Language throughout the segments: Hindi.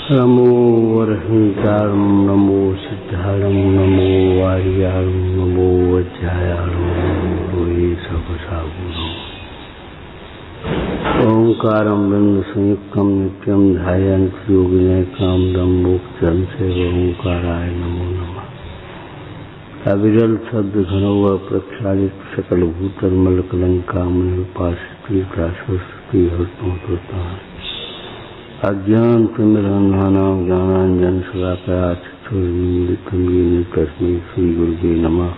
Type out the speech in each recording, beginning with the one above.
नमो वरहितारं नमो सिद्धारं नमो वार्यारं नमो वज्रायारं नमो ये सबसागुणं ओंकारं बिंदु संयुक्तं नित्यं ध्यायन्ति योगिनः कामदं मोक्षं सेव ओंकाराय नमो नमः। अविरल शब्द घनौ प्रक्षालित सकल भूतर्मल कलंकामनुपासित हृत्मोता अज्ञान तिमिरन्धानां ज्ञानांजन शलाकया चक्षुर्मीलितं येन तस्मै श्री गुरुवे नमः।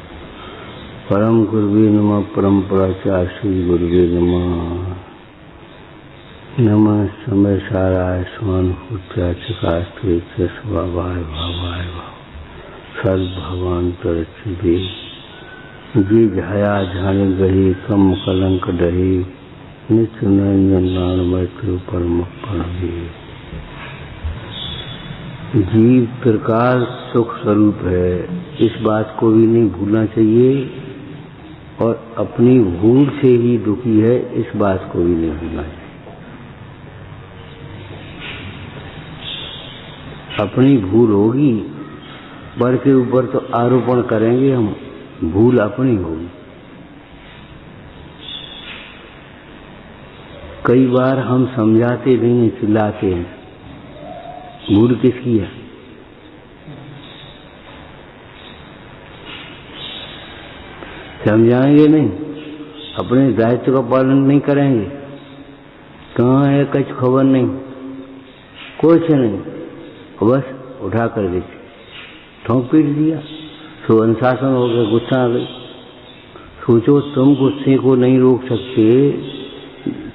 परम गुरुवे नमः। परम्पराचार्य श्री गुरुवे नमः। नमः समय साराय स्वानुभूत्या चकास्त्रे च स्वभावाय भावाय सर्वभवान्तरक्षिते जी झाया झाने गही कम कलंक डही नित्य निरंजन नाम मैत्री परम परमे। जीव प्रकार सुख स्वरूप है, इस बात को भी नहीं भूलना चाहिए, और अपनी भूल से ही दुखी है, इस बात को भी नहीं भूलना चाहिए। अपनी भूल होगी, पर के ऊपर तो आरोपण करेंगे हम, भूल अपनी होगी। कई बार हम समझाते नहीं, चिल्लाते हैं, भूल किसकी है? समझाएंगे नहीं, अपने दायित्व का पालन नहीं करेंगे। कहाँ है कुछ खबर नहीं, कुछ नहीं, बस उठा कर देते, ठोंक पीट दिया, सो अनुशासन हो गया, गुस्सा आ गई। सोचो तुम गुस्से को नहीं रोक सकते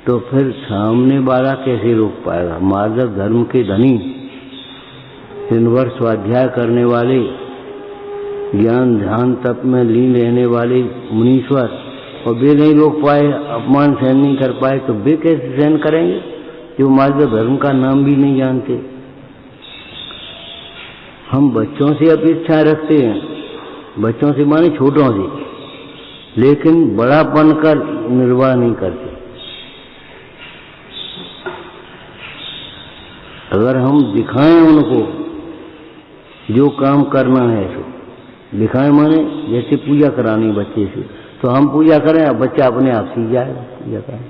तो फिर सामने वाला कैसे रोक पाएगा? मार्जव धर्म के धनी, दिन भर स्वाध्याय करने वाले, ज्ञान ध्यान तप में लीन रहने वाले मुनीश्वर, और वे नहीं रोक पाए, अपमान सहन नहीं कर पाए, तो वे कैसे सहन करेंगे जो मार्जव धर्म का नाम भी नहीं जानते? हम बच्चों से अपेक्षाएं रखते हैं, बच्चों से माने छोटों से, लेकिन बड़ापन का निर्वाह नहीं करते। अगर हम दिखाएं उनको जो काम करना है, तो दिखाएं माने जैसे पूजा करानी बच्चे से, तो हम पूजा करें, अब बच्चा अपने आप सीख जाएगा पूजा करें।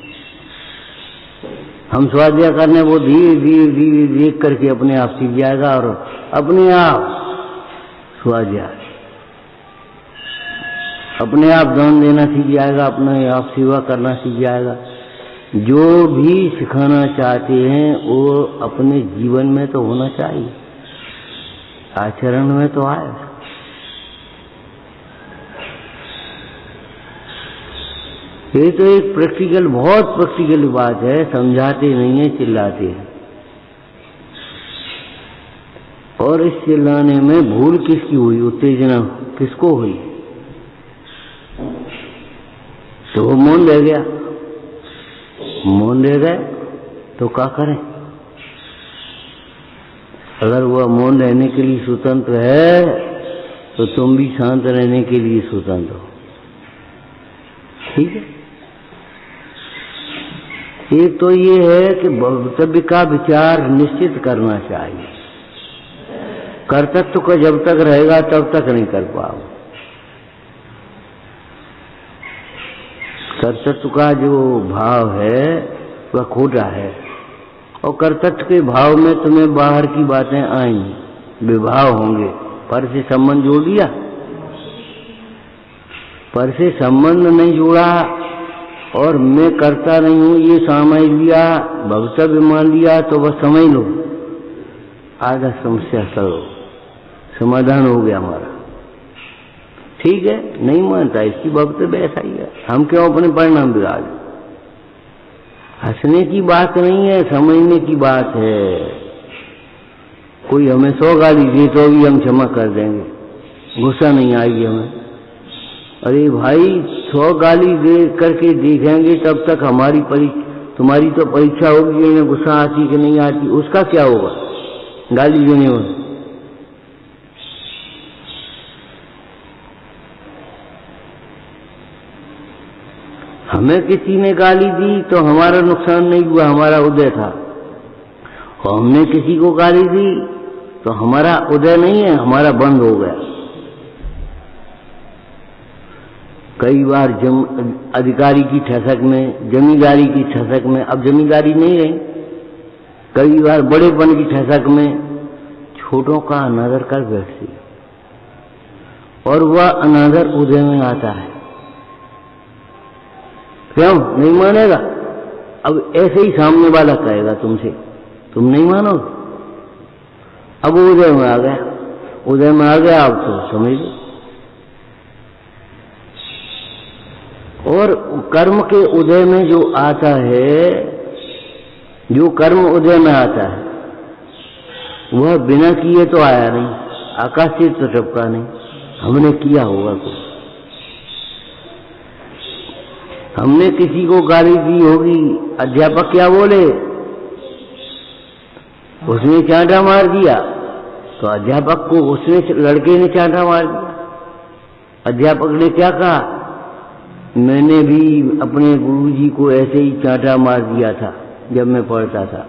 हम स्वाध्याय करने, वो धीरे धीरे धीरे देख करके अपने आप सीख जाएगा, और अपने आप स्वाध्याय, अपने आप दान देना सीख जाएगा, अपने आप सेवा करना सीख जाएगा। जो भी सिखाना चाहते हैं वो अपने जीवन में तो होना चाहिए, आचरण में तो आए। ये तो एक प्रैक्टिकल, बहुत प्रैक्टिकल बात है, समझाते नहीं है, चिल्लाते हैं। और इस चिल्लाने में भूल किसकी हुई, उत्तेजना किसको हुई? तो वो मौन रह गया। मौन रह गए तो क्या करें? अगर वह मौन रहने के लिए स्वतंत्र है तो तुम भी शांत रहने के लिए स्वतंत्र हो, ठीक है? एक तो ये है कि भवितव्य का विचार निश्चित करना चाहिए। कर्तव्य का जब तक रहेगा तब तक नहीं कर पाओगे। कर्तव्य का जो भाव है वह खोटा है, और कर्तव्य के भाव में तुम्हें बाहर की बातें आएंगी, विभाव होंगे। पर से संबंध जोड़ दिया, पर से संबंध नहीं जोड़ा, और मैं करता नहीं हूं ये समझ लिया, भवितव्य मान लिया, तो बस समझ लो आधा समस्या करो, समाधान हो गया हमारा। ठीक है, नहीं मानता, इसकी भवितव्य ऐसा ही है, हम क्यों अपने परिणाम बिगाड़? हंसने की बात नहीं है, समझने की बात है। कोई हमें 100 गाली दे तो भी हम क्षमा कर देंगे, गुस्सा नहीं आएगी हमें। अरे भाई 100 गाली दे करके देखेंगे तब तक हमारी तुम्हारी तो परीक्षा होगी, इन्हें गुस्सा आती कि नहीं आती, उसका क्या होगा गाली देने में? हमें किसी ने गाली दी तो हमारा नुकसान नहीं हुआ, हमारा उदय था। और हमने किसी को गाली दी तो हमारा उदय नहीं है, हमारा बंद हो गया। कई बार अधिकारी की ठसक में, जमींदारी की ठसक में, अब जमींदारी नहीं रही, कई बार बड़ेपन की ठसक में छोटों का अनादर कर बैठती और वह अनादर उदय में आता है। क्यों नहीं मानेगा? अब ऐसे ही सामने वाला कहेगा तुमसे, तुम नहीं मानोगे। अब उदय में आ गया, उदय में आ गया, अब तो समझ लो। और कर्म के उदय में जो आता है, जो कर्म उदय में आता है, वह बिना किए तो आया नहीं, आकाश से तो टपका नहीं, हमने किया होगा कुछ। हमने किसी को गाली दी होगी, अध्यापक क्या बोले, उसने चांटा मार दिया तो अध्यापक को उसने, लड़के ने चांटा मार दिया। अध्यापक ने क्या कहा, मैंने भी अपने गुरुजी को ऐसे ही चांटा मार दिया था जब मैं पढ़ता था,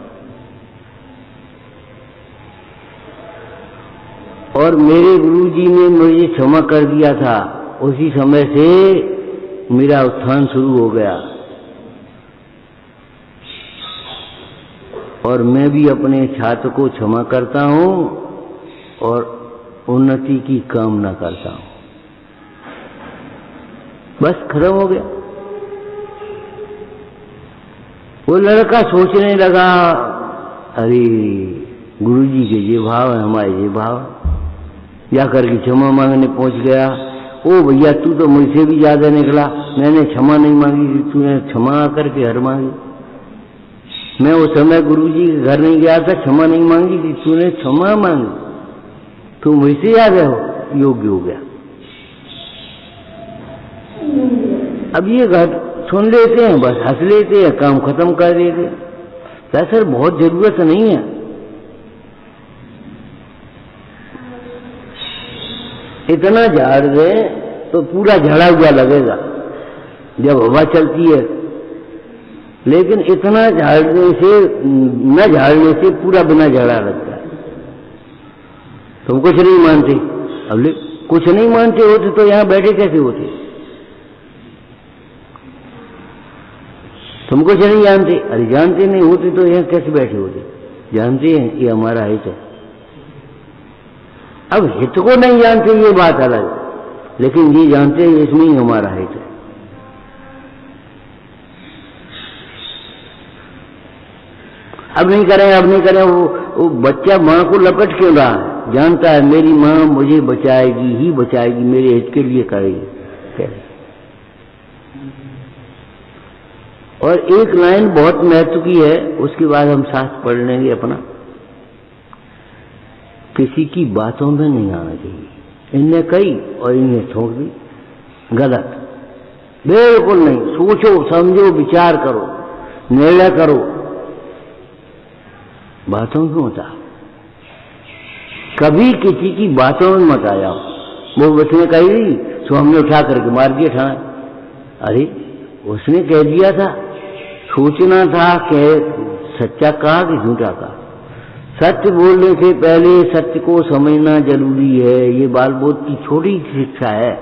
और मेरे गुरुजी ने मुझे क्षमा कर दिया था। उसी समय से मेरा उत्थान शुरू हो गया और मैं भी अपने छात्र को क्षमा करता हूं और उन्नति की कामना करता हूं। बस खत्म हो गया। वो लड़का सोचने लगा, अरे गुरुजी के ये भाव है, हमारे ये भाव है। जाकर के क्षमा मांगने पहुंच गया। ओ भैया तू तो मुझसे भी ज्यादा निकला, मैंने क्षमा नहीं मांगी थी, तूने क्षमा करके हर मांगी। मैं उस समय गुरुजी के घर नहीं गया था, क्षमा नहीं मांगी थी, तूने क्षमा मांगी, तू मुझसे ज्यादा हो योग्य हो गया। अब ये घट सुन लेते हैं, बस हंस लेते हैं, काम खत्म कर देते हैं। सर बहुत जरूरत नहीं है। इतना झाड़ दे तो पूरा झड़ा हुआ लगेगा जब हवा चलती है, लेकिन इतना झाड़ने से, न झाड़ने से पूरा बिना झाड़ा लगता है। तुम कुछ नहीं मानते, अब कुछ नहीं मानते होते तो यहां बैठे कैसे होते? तुम कुछ नहीं जानते, अरे जानते नहीं होते तो यहां कैसे बैठे होते? जानते हैं ये हमारा हित है। अब हित को नहीं जानते ये बात अलग, लेकिन ये जानते हैं इसमें ही हमारा हित है। अब नहीं करें, अब नहीं करें। वो बच्चा मां को लपट क्यों रहा है? जानता है मेरी मां मुझे बचाएगी ही बचाएगी, मेरे हित के लिए करेगी। और एक लाइन बहुत महत्व की है, उसके बाद हम शास्त्र पढ़ लेंगे अपना। किसी की बातों में नहीं आना चाहिए। इनने कही और इन्हें ठोक दी, गलत, बिल्कुल नहीं। सोचो समझो विचार करो, निर्णय करो, बातों में होता। कभी किसी की बातों में मत आ जाओ। वो उसने कही तो हमने उठा करके मार दिया था। अरे उसने कह दिया था, सोचना था कि सच्चा कहा कि झूठा कहा। सत्य बोलने से पहले सत्य को समझना जरूरी है। ये बाल बोध की छोटी शिक्षा है।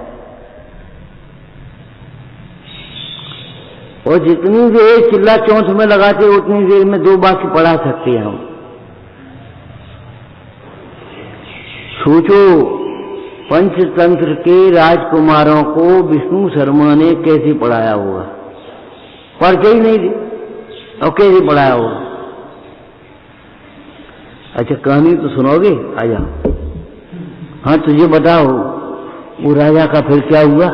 और जितनी देर चिल्ला चौंध में लगाते उतनी देर में दो वाक्य पढ़ा सकते हैं हम। सोचो, पंचतंत्र के राजकुमारों को विष्णु शर्मा ने कैसे पढ़ाया होगा? पढ़ते ही नहीं थे, और कैसे पढ़ाया होगा? अच्छा कहानी तो सुनोगे? आ जाओ। हाँ तुझे बताओ, वो राजा का फिर क्या हुआ?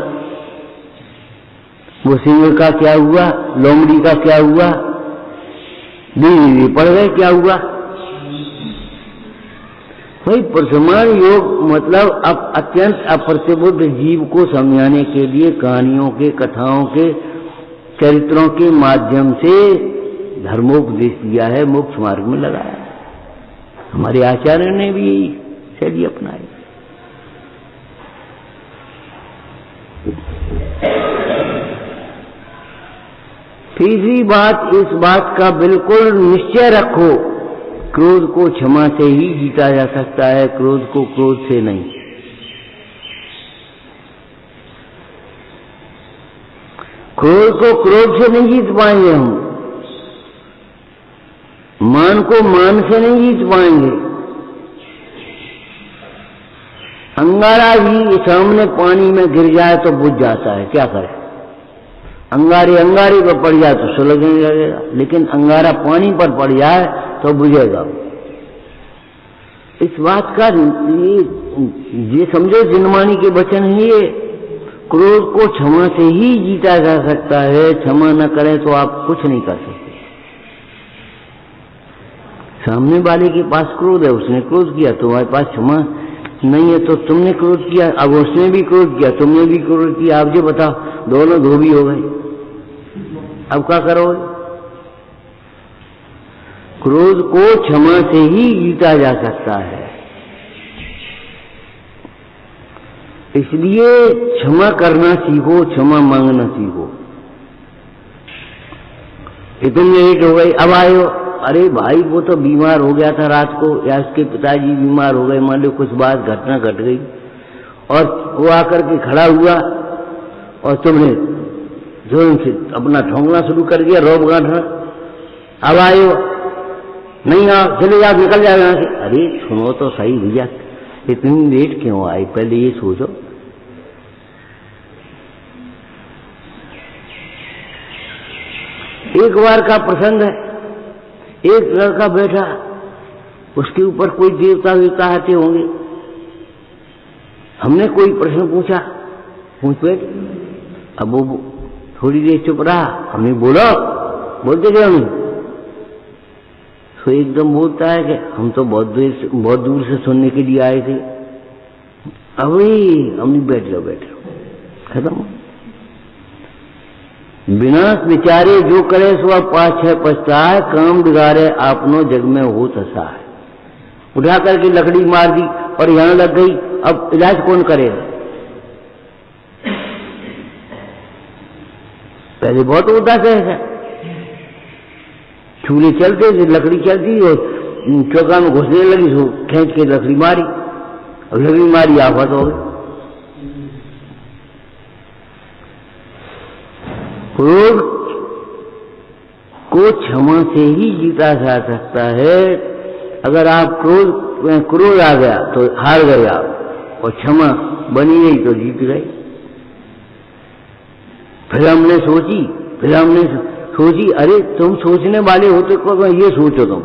वो सिंह का क्या हुआ? लोमड़ी का क्या हुआ? धीरे पड़ गए, क्या हुआ? भाई प्रसमान योग मतलब अब अत्यंत अप्रतिबुद्ध जीव को समझाने के लिए कहानियों के, कथाओं के, चरित्रों के माध्यम से धर्मोपदेश दिया है, मोक्ष मार्ग में लगाया। हमारे आचार्य ने भी यही शैली अपनाई। तीसरी बात, इस बात का बिल्कुल निश्चय रखो, क्रोध को क्षमा से ही जीता जा सकता है, क्रोध को क्रोध से नहीं। क्रोध को क्रोध से नहीं जीत पाएंगे हम, मान को मान से नहीं जीत पाएंगे। अंगारा भी सामने पानी में गिर जाए तो बुझ जाता है, क्या करे? अंगारे पर पड़ जाए तो सुलगने लगेगा, लेकिन अंगारा पानी पर पड़ जाए तो बुझेगा। इस बात का ये समझो, जिनमानी के वचन है ये। क्रोध को क्षमा से ही जीता जा सकता है, क्षमा न करें तो आप कुछ नहीं कर सकते। सामने वाले के पास क्रोध है, उसने क्रोध किया, तुम्हारे पास क्षमा नहीं है तो तुमने क्रोध किया, अब उसने भी क्रोध किया, तुमने भी क्रोध किया, अब जो बताओ, दोनों धोबी हो गए, अब क्या करोगे? क्रोध को क्षमा से ही जीता जा सकता है। इसलिए क्षमा करना सीखो, क्षमा मांगना सीखो। इतनी लेट हो गई, अब आए हो, अरे भाई वो तो बीमार हो गया था रात को, या उसके पिताजी बीमार हो गए, मान लो कुछ बात घटना घट गई, और वो आकर के खड़ा हुआ और तुमने जोर से अपना ठोंकना शुरू कर दिया, रौब गांठना। अब आए हो, नहीं आओ, चले जाओ, निकल जाओ यहां से। अरे सुनो तो सही भैया, इतनी लेट क्यों आई, पहले ये सोचो। एक बार का प्रसंग है, एक लड़का बैठा, उसके ऊपर कोई देवता वेवता आते होंगे, हमने कोई प्रश्न पूछा, पूछ बैठ, अब वो थोड़ी देर चुप रहा, हमने बोला, बोलते क्या नहीं, तो एकदम बोलता है कि हम तो बहुत दूर से सुनने के लिए आए थे। अभी हमने बैठ जाओ, खत्म। बिना विचारे जो करे सो पाँच छह पछताए, काम बिगाड़े आपनो जग में हो तसा है। उठा करके लकड़ी मार दी और यहां लग गई, अब इलाज कौन करेगा? पहले बहुत होता था ऐसा, चूल्हे चलते थे, लकड़ी चलती और चौका में घुसने लगी, सो खींच के लकड़ी मारी, और लकड़ी मारी आफत हो गई। क्रोध को क्षमा से ही जीता जा सकता है। अगर आप क्रोध आ गया तो हार गए आप, और क्षमा बनी गई तो जीत गए। फिर हमने सोची, अरे तुम सोचने वाले होते को ये सोचो, तुम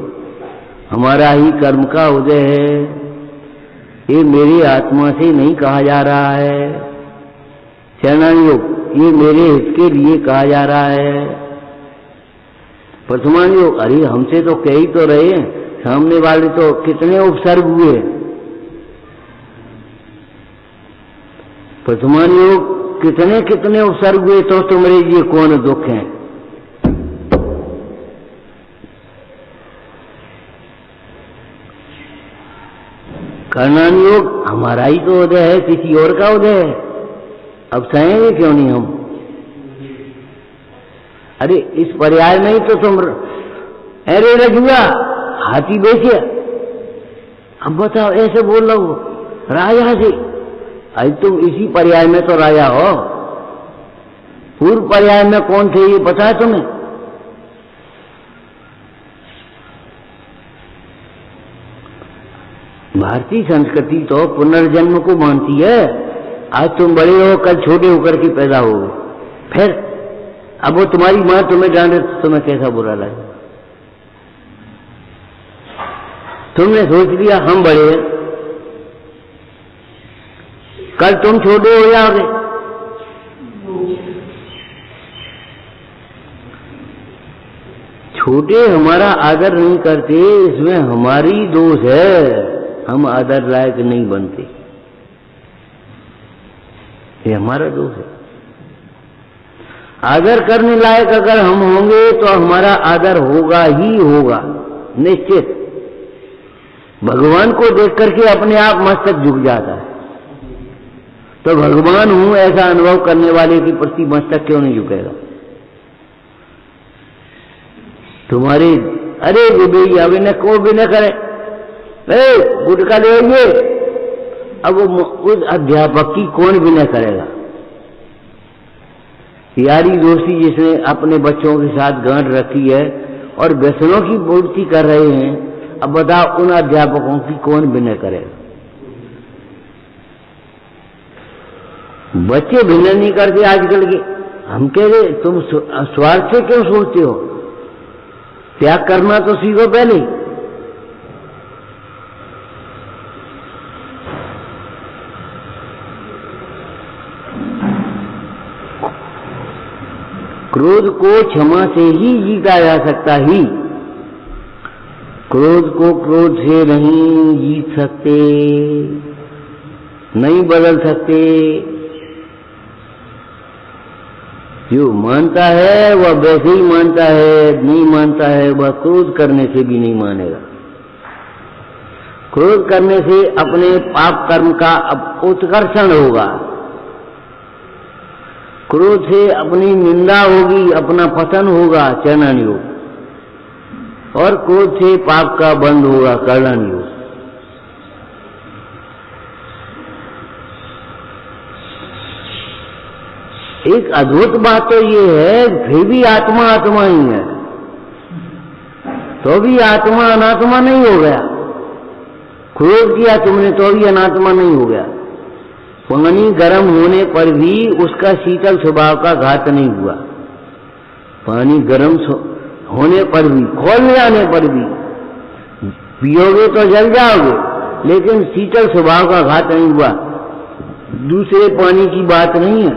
हमारा ही कर्म का उदय है, ये मेरी आत्मा से नहीं कहा जा रहा है, सेनानियों ये मेरे हित के लिए कहा जा रहा है। वर्तमान योग, अरे हमसे तो कह ही तो रहे हैं, सामने वाले तो कितने उपसर्ग हुए। वर्तमान योग कितने कितने उपसर्ग हुए, तो तुम्हारे लिए कौन दुख है? कर्णान योग हमारा ही तो उदय है, किसी और का उदय है, अब सहेंगे क्यों नहीं हम? अरे इस पर्याय में ही तो तुम, अरे रजुआ हाथी बेचे, अब बताओ ऐसे बोल रहा हो राजा से, अरे तुम इसी पर्याय में तो राजा हो, पूर्व पर्याय में कौन थे ये पता है तुम्हें? भारतीय संस्कृति तो पुनर्जन्म को मानती है। आज तुम बड़े हो, कल छोटे होकर के पैदा हो, फिर अब वो तुम्हारी मां तुम्हें डांटे तो तुम्हें कैसा बुरा लगे? तुमने सोच लिया हम बड़े हैं, कल तुम छोटे हो जाओगे। छोटे हमारा आदर नहीं करते, इसमें हमारी दोष है, हम आदर लायक नहीं बनते, ये हमारा दोष है। आदर करने लायक अगर हम होंगे तो हमारा आदर होगा ही होगा, निश्चित। भगवान को देख करके अपने आप मस्तक झुक जाता है, तो भगवान हूं ऐसा अनुभव करने वाले के प्रति मस्तक क्यों नहीं झुकेगा? तुम्हारे अरे भैया विनय को विनय करे, गुटका ले आइए। अब उस अध्यापक की कौन विनय करेगा? यारी दोस्ती जिसने अपने बच्चों के साथ गांठ रखी है और व्यसनों की पूर्ति कर रहे हैं, अब बताओ उन अध्यापकों की कौन विनय करेगा? बच्चे विनय नहीं करते आजकल के। हम कह रहे तुम स्वार्थ से क्यों सोचते हो? त्याग करना तो सीखो पहले। क्रोध को क्षमा से ही जीता जा सकता ही। क्रोध को क्रोध से नहीं जीत सकते, नहीं बदल सकते। जो मानता है वह वैसे ही मानता है, नहीं मानता है वह क्रोध करने से भी नहीं मानेगा। क्रोध करने से अपने पाप कर्म का उत्कर्षण होगा, क्रोध से अपनी निंदा होगी, अपना पतन होगा, चैनानी होगा, और क्रोध से पाप का बंद होगा, कल्याणी होगा। एक अद्भुत बात तो ये है, फिर भी आत्मा आत्मा ही है, तो भी आत्मा अनात्मा नहीं हो गया। क्रोध किया तुमने तो भी अनात्मा नहीं हो गया। पानी गर्म होने पर भी उसका शीतल स्वभाव का घात नहीं हुआ। पानी गर्म होने पर भी, खोल जाने पर भी पियोगे तो जल जाओगे, लेकिन शीतल स्वभाव का घात नहीं हुआ। दूसरे पानी की बात नहीं है,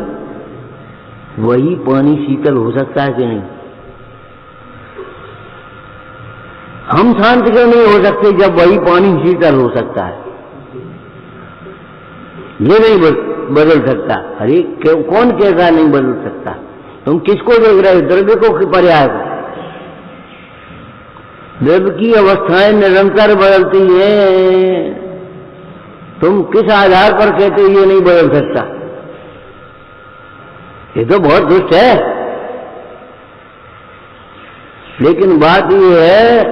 वही पानी शीतल हो सकता है कि नहीं? हम शांत क्यों नहीं हो सकते जब वही पानी शीतल हो सकता है? ये नहीं बदल सकता। अरे कौन कहता नहीं बदल सकता? तुम किसको देख रहे हो? द्रव्य को पर्याय को। द्रव्य की अवस्थाएं निरंतर बदलती हैं। तुम किस आधार पर कहते हो ये नहीं बदल सकता? ये तो बहुत दुष्ट है। लेकिन बात ये है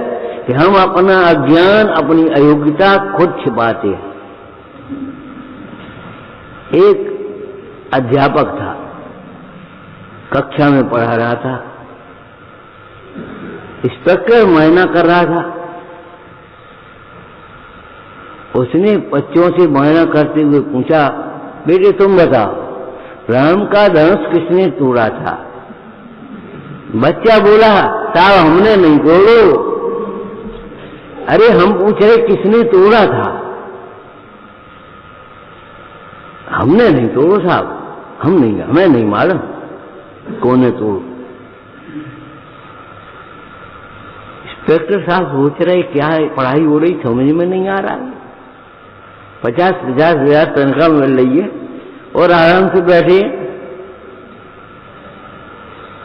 कि हम अपना अज्ञान, अपनी अयोग्यता खुद छिपाते हैं। एक अध्यापक था, कक्षा में पढ़ा रहा था, इंस्पेक्टर मुआयना कर रहा था। उसने बच्चों से मुआयना करते हुए पूछा, बेटे तुम बताओ, राम का धनुष किसने तोड़ा था? बच्चा बोला, साहब हमने नहीं तोड़ो। अरे हम पूछ रहे किसने तोड़ा था? हमने नहीं तोड़ो साहब, हमें नहीं मालूम कौन है तोड़। इंस्पेक्टर साहब सोच रहे क्या है, पढ़ाई हो रही समझ में नहीं आ रहा है। 50-50 हजार तनख्वाह मिल रही है और आराम से बैठे।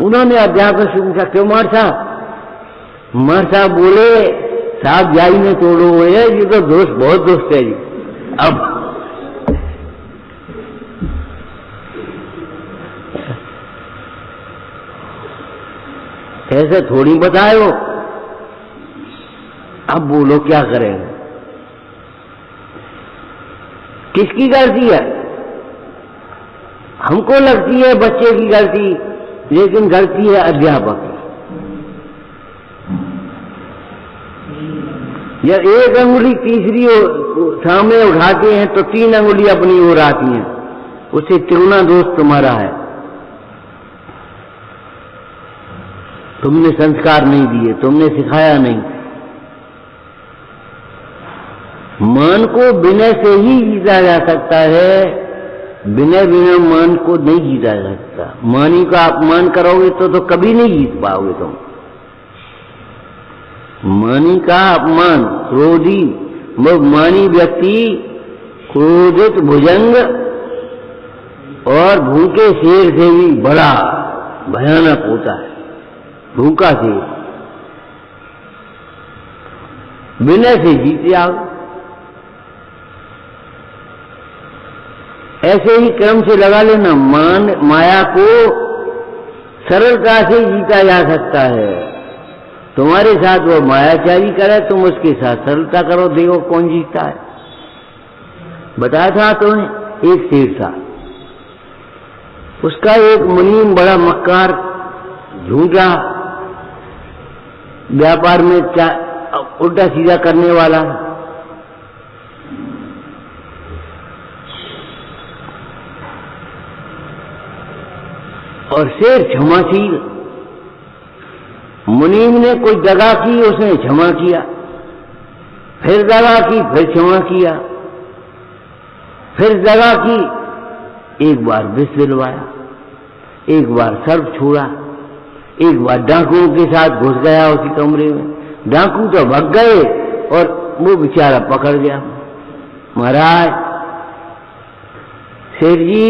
उन्होंने अध्यापक से पूछा, क्यों मार साहब? मार साहब बोले, साहब जाई में तोड़ो है, ये तो दोस्त बहुत दोस्त है जी। अब ऐसे थोड़ी बताए हो। अब बोलो क्या करेंगे? किसकी गलती है? हमको लगती है बच्चे की गलती, लेकिन गलती है अध्यापक की। जब एक अंगुली तीसरी सामने उठाते हैं तो 3 अंगुली अपनी ओर आती हैं, उससे तिगुना दोष तुम्हारा है। तुमने संस्कार नहीं दिए, तुमने सिखाया नहीं। मन को विनय से ही जीता जा सकता है, विनय बिना मन को नहीं जीता जा सकता। मानी का अपमान करोगे तो कभी नहीं जीत पाओगे तुम। मानी का अपमान, क्रोधी मानी व्यक्ति क्रोधित भुजंग और भूखे शेर से भी बड़ा भयानक होता है। भूखा से विनय से जीते आओ। ऐसे ही क्रम से लगा लेना, माया को सरलता से जीता जा सकता है। तुम्हारे साथ वो मायाचारी करे, तुम उसके साथ सरलता करो, देखो कौन जीतता है। बताया था तुम्हें, एक सेठ था, उसका एक मुनीम बड़ा मक्कार, झूठा, व्यापार में उल्टा सीधा करने वाला, और शेर क्षमाशील। मुनीम ने कोई दगा की, उसने क्षमा किया, फिर दगा की, फिर क्षमा किया, फिर दगा की, एक बार विष दिलवाया, एक बार सर्प छोड़ा, एक बार डाकुओं के साथ घुस गया उसी कमरे में। डाकू तो भाग गए और वो बेचारा पकड़ गया। महाराज, शेर जी,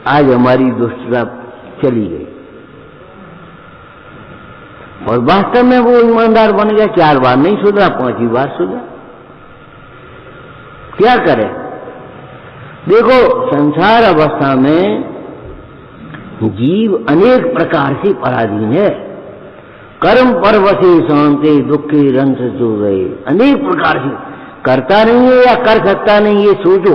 आज हमारी दुष्टता चली गई। और वास्तव में वो ईमानदार बन गया, 4 बार नहीं सुधरा, 5ही बार सुधरा। क्या करे? देखो, संसार अवस्था में जीव अनेक प्रकार से पराधीन है। कर्म परवशे शांते दुखे रंस जो गए, अनेक प्रकार से करता नहीं है या कर सकता नहीं, ये सोचो।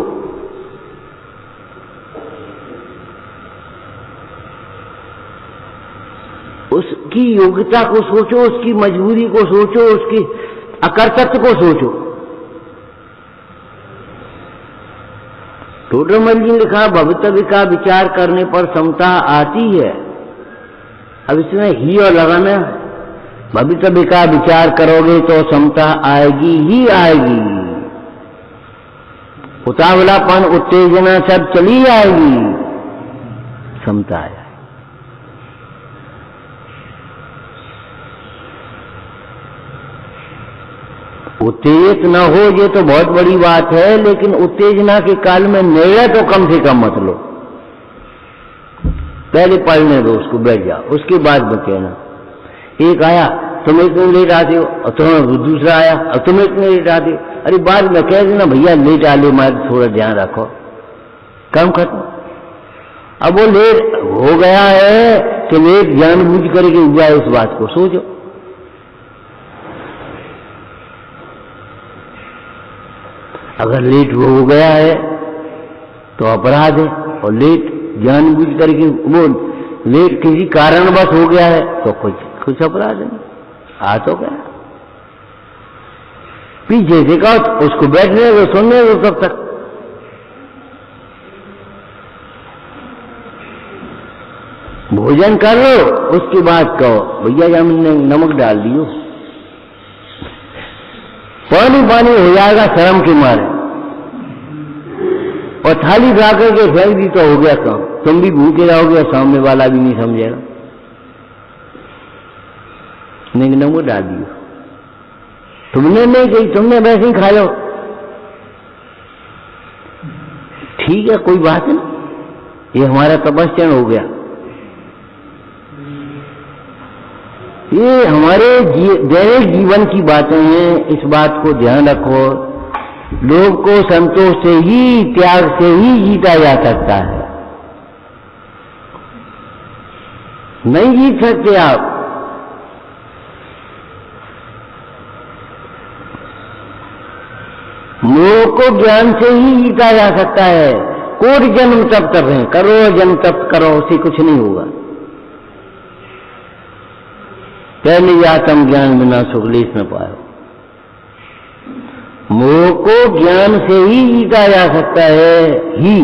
उसकी योग्यता को सोचो, उसकी मजबूरी को सोचो, उसकी अकर्तव्य को सोचो। टोडरमल जी ने लिखा, भवितव्य का विचार करने पर समता आती है। अब इसमें ही और लगाना, भवितव्य का विचार करोगे तो समता आएगी ही आएगी। उतावलापन, उत्तेजना सब चली जाएगी, समता आएगी। उत्तेजित न हो ये तो बहुत बड़ी बात है, लेकिन उत्तेजना के काल में निर्णय तो कम से कम मत लो। पहले पढ़ने दो उसको, बैठ जाओ, उसके बाद बचेना। एक आया, तुम इतने लेट आते हो, और तुम्हें दूसरा आया, और तुम इतने लेट आते हो। अरे बाद में कह देना, भैया लेट आ ले, मैं थोड़ा ध्यान रखो, कम खत्म। अब वो लेट हो गया है कि लेट जानबूझ करके हुआ है, इस बात को सोचो। अगर लेट हो गया है तो अपराध है, और लेट जानबूझ करके, वो लेट किसी कारणवश हो गया है तो कुछ अपराध नहीं, आ तो गया। पीछे से कहो उसको बैठने दो, सुनने दो तब तक। भोजन कर लो, उसके बाद कहो भैया हमने नमक डाल दियो, पानी पानी हो जाएगा शर्म के मारे, और थाली खा करके फेंक दी तो हो गया काम। तुम भी भूखे जाओगे और सामने वाला भी नहीं समझेगा। नहीं, नमक डाल दियो, तुमने नहीं कही, तुमने वैसे ही खा लो, ठीक है, कोई बात नहीं, ये हमारा तपस्या हो गया। ये हमारे दैनिक जीवन की बातें हैं, इस बात को ध्यान रखो। लोग को संतोष से ही, त्याग से ही जीता जा सकता है, नहीं जीत सकते आप। मोह को ज्ञान से ही जीता जा सकता है। कोटि जन्म तप कर रहे हैं, करोड़ जन्म तप करो, उससे कुछ नहीं होगा। पहले आत्म ज्ञान बिना सुख लेस न पाओ। मोह को ज्ञान से ही जीता जा सकता है, ही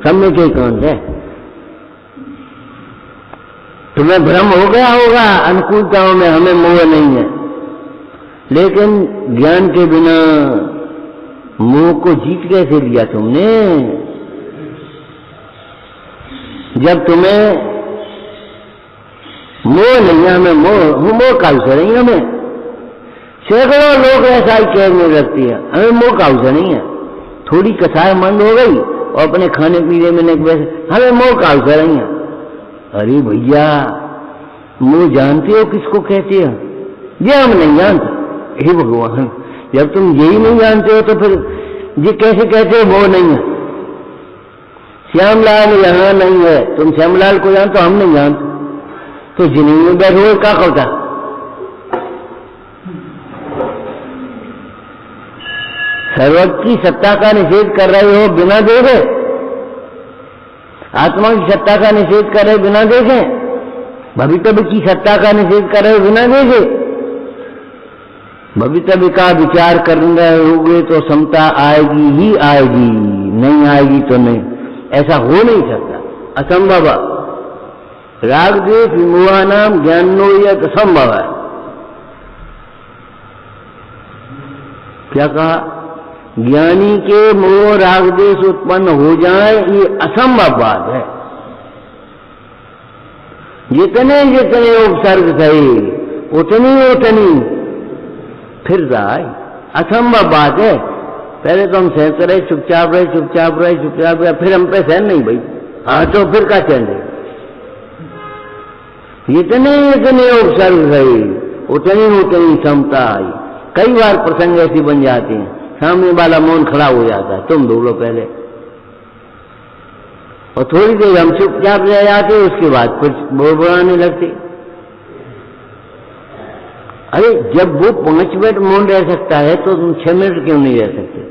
समय के कौन है। तुम्हें भ्रम हो गया होगा अनुकूलताओं में, हमें मोह नहीं है, लेकिन ज्ञान के बिना मोह को जीत कैसे लिया तुमने? जब तुम्हें मोह नहीं है, हमें मोह का अवसर नहीं, हमें सैकड़ों लोग ऐसा ही कहने लगती है, हमें मोह का अवसर नहीं है। थोड़ी कसाय मंद हो गई और अपने खाने पीने में हमें मोह का अवसर नहीं है। अरे भैया, मोह जानते हो किसको कहते हैं? ये हम नहीं जानते। हे भगवान, जब तुम यही नहीं जानते हो तो फिर ये कैसे कहते हो मोह नहीं है? श्यामलाल यहाँ नहीं है, तुम श्यामलाल को जानते हो, हम नहीं जानते, तो जिंदगी में बैठो क्या करता? सर्वज्ञ की सत्ता का निषेध कर रहे हो बिना देखे, आत्मा की सत्ता का निषेध कर रहे बिना देखे, भवितव्य की सत्ता का निषेध कर रहे बिना देखे। भवितव्य का विचार कर रहोगे तो समता आएगी ही आएगी, नहीं आएगी तो नहीं, ऐसा हो नहीं सकता, असंभव। राग द्वेष विमोहानाम ज्ञानो यत् असंभव है। क्या कहा? ज्ञानी के मोह राग द्वेष उत्पन्न हो जाए ये असंभव बात है। जितने जितने उपसर्ग सही उतनी फिर जाए, असंभव बात है। पहले तो हम सहते रहे, चुपचाप रहे, फिर हम पे सहन नहीं भाई, हाँ तो फिर क्या चैन है? जितने उपसर्ग सही उतनी समता आई। कई बार प्रसंग ऐसी बन जाते हैं, सामने वाला मौन खड़ा हो जाता है, तुम बोलो पहले, और थोड़ी देर हम चुपचाप रह जाते, उसके बाद कुछ बोल बनाने लगते। अरे जब वो 5 मिनट मौन रह सकता है तो तुम 6 मिनट क्यों नहीं रह सकते?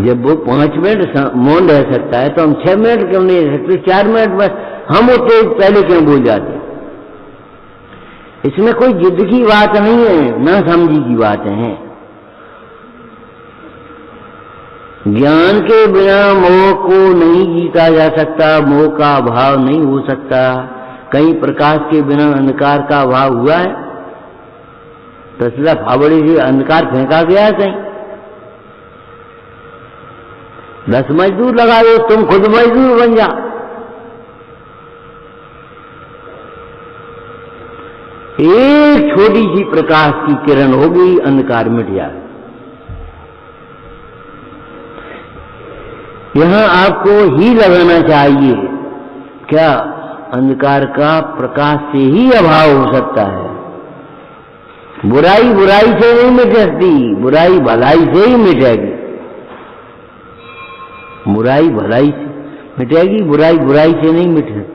जब वो 5 मिनट मौन रह सकता है तो हम 6 मिनट क्यों नहीं रह सकते? 4 मिनट में हम उतने पहले क्यों बोल जाते? इसमें कोई जिद की बात नहीं है, ना समझी की बातें हैं। ज्ञान के बिना मोह को नहीं जीता जा सकता, मोह का अभाव नहीं हो सकता। कहीं प्रकाश के बिना अंधकार का अभाव हुआ है? तसला फावड़े से अंधकार फेंका गया है कहीं? 10 मजदूर लगा दो, तुम खुद मजदूर बन जा। एक छोटी सी प्रकाश की किरण होगी, अंधकार मिट जाए। यहां आपको ही लगाना चाहिए, क्या अंधकार का प्रकाश से ही अभाव हो सकता है? बुराई बुराई से नहीं मिट सकती, बुराई भलाई से ही मिटेगी। बुराई भलाई से मिटेगी, बुराई बुराई से नहीं मिट सकती।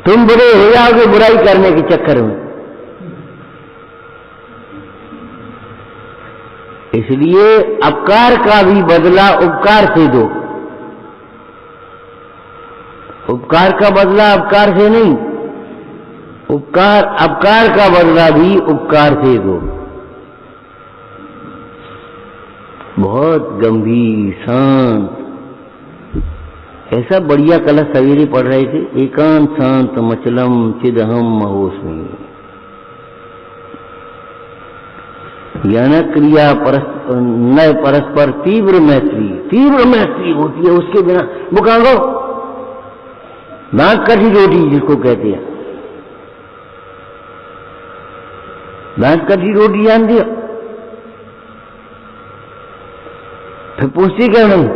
तुम बुरे हो जाओगे बुराई करने के चक्कर में। इसलिए अपकार का भी बदला उपकार से दो। उपकार का बदला अपकार से नहीं, अपकार का बदला भी उपकार से दो। बहुत गंभीर शांत, ऐसा बढ़िया कलश सवेरे पढ़ रहे थे, एकांत शांत मचलम चिदहम महोस्मि। ज्ञान क्रिया नय परस्पर तीव्र मैत्री होती है, उसके बिना वो कहां गो दांत कटी रोटी जिसको कहते हैं, दांत कटी रोटी जान दिया, फिर पूछती क्यों नहीं?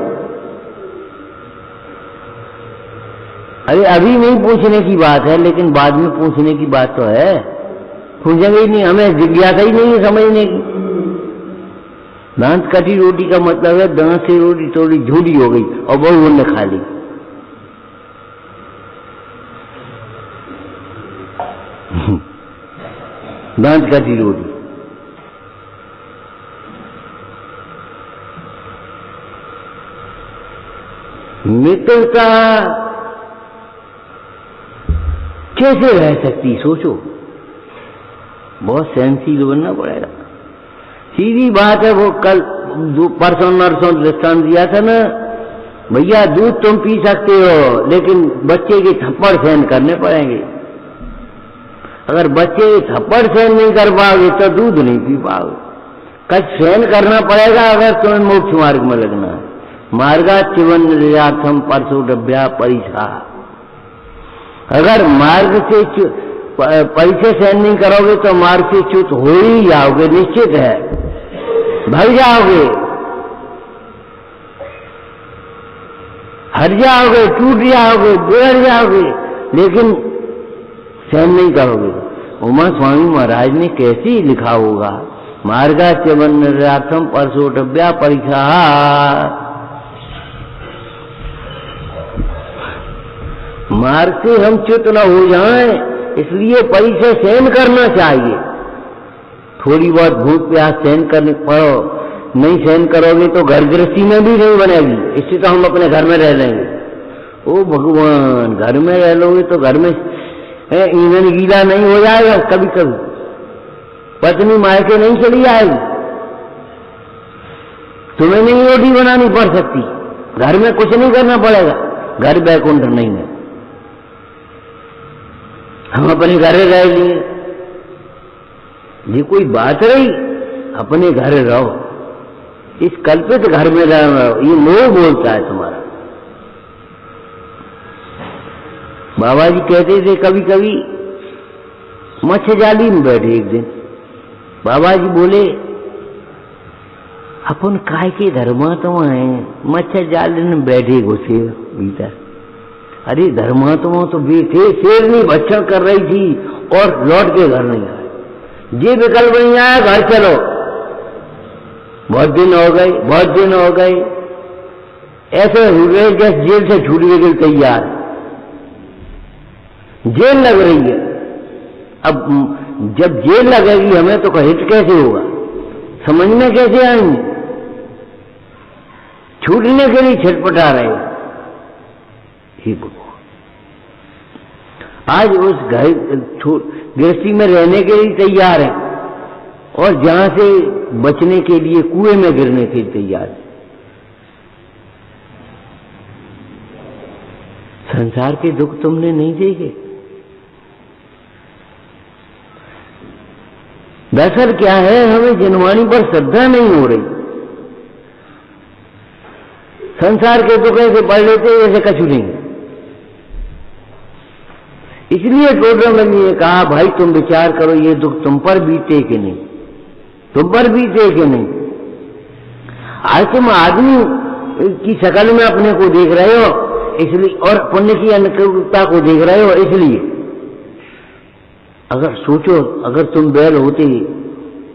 अरे अभी नहीं पूछने की बात है, लेकिन बाद में पूछने की बात तो है। पूछेंगे ही नहीं, हमें जिज्ञासा ही नहीं है समझने की। दांत कटी रोटी का मतलब है दांत से रोटी थोड़ी झूठी हो गई और बहू ने खा ली। दांत कटी रोटी। मित्रता कैसे रह सकती, सोचो। बहुत सेंसिटिव बनना पड़ेगा। सीधी बात है, वो कल परसों नरसों दृष्टांत दिया था ना, भैया दूध तुम पी सकते हो लेकिन बच्चे के थप्पड़ सहन करने पड़ेंगे। अगर बच्चे थप्पड़ सहन नहीं कर पाओगे तो दूध नहीं पी पाओगे। कच सहन करना पड़ेगा अगर तुम्हें मोक्ष मार्ग में लगना है। मार्गा चिवन निर्याथम परसोडभ्या परिछा। अगर मार्ग से पैसे सहन नहीं करोगे तो मार्ग से च्युत हो ही जाओगे, निश्चित है, भर जाओगे, हट जाओगे, टूट जाओगे, बिगड़ जाओगे, लेकिन सहन नहीं करोगे। उमा स्वामी महाराज ने कैसे लिखा होगा, मार्गा च्यवन निर्याथम परसोडभ्या परिछा। मार्ग से हम च्युत न हो जाएं, इसलिए परिचय सहन करना चाहिए। थोड़ी बहुत भूख प्यास सहन करने पड़ो, नहीं सहन करोगे तो घर गृहस्थी में भी नहीं बनेगी, इससे तो हम अपने घर में रह लेंगे। ओ भगवान, घर में रह लोगे तो घर में ईंधन गीला नहीं हो जाएगा? कभी कभी पत्नी मायके नहीं चली आएगी, तुम्हें नहीं रोटी बनानी पड़ सकती, घर में कुछ नहीं करना पड़ेगा। घर बैकुंठ नहीं है, हम अपने घर रह लिए। ये कोई बात रही? अपने घर रहो, इस कल्पित घर में रहो, ये मोह बोलता है तुम्हारा। बाबा जी कहते थे कभी कभी मच्छर जाली में बैठे एक दिन, बाबा जी बोले अपन काय के धर्मात्मा है, मच्छर जाली में बैठे घुसे भीतर। अरे धर्मात्मा तो बैठे, शेरनी भक्षण कर रही थी और लौट के घर नहीं आए। ये विकल्प नहीं आया घर चलो, बहुत दिन हो गए, बहुत दिन हो गए, ऐसे हुए जैसे जेल से छूटने के लिए तैयार। जेल लग रही है, अब जब जेल लगेगी हमें तो हित कैसे होगा, समझ में कैसे आएंगे? छूटने के लिए छटपटा रहे। हे भगवान, आज उस घर गृहस्थी में रहने के लिए तैयार है और जहां से बचने के लिए कुएं में गिरने के लिए तैयार है। संसार के दुख तुमने नहीं देखे। दरअसल क्या है, हमें जनवाणी पर श्रद्धा नहीं हो रही। संसार के दुख ऐसे पढ़ लेते जैसे कछु नहीं। इसलिए टोडरमल ने कहा भाई तुम विचार करो ये दुख तुम पर बीते कि नहीं, तुम पर बीते कि नहीं। आज तुम आदमी की शक्ल में अपने को देख रहे हो इसलिए, और पुण्य की अनुकूलता को देख रहे हो इसलिए। अगर सोचो, अगर तुम बैल होते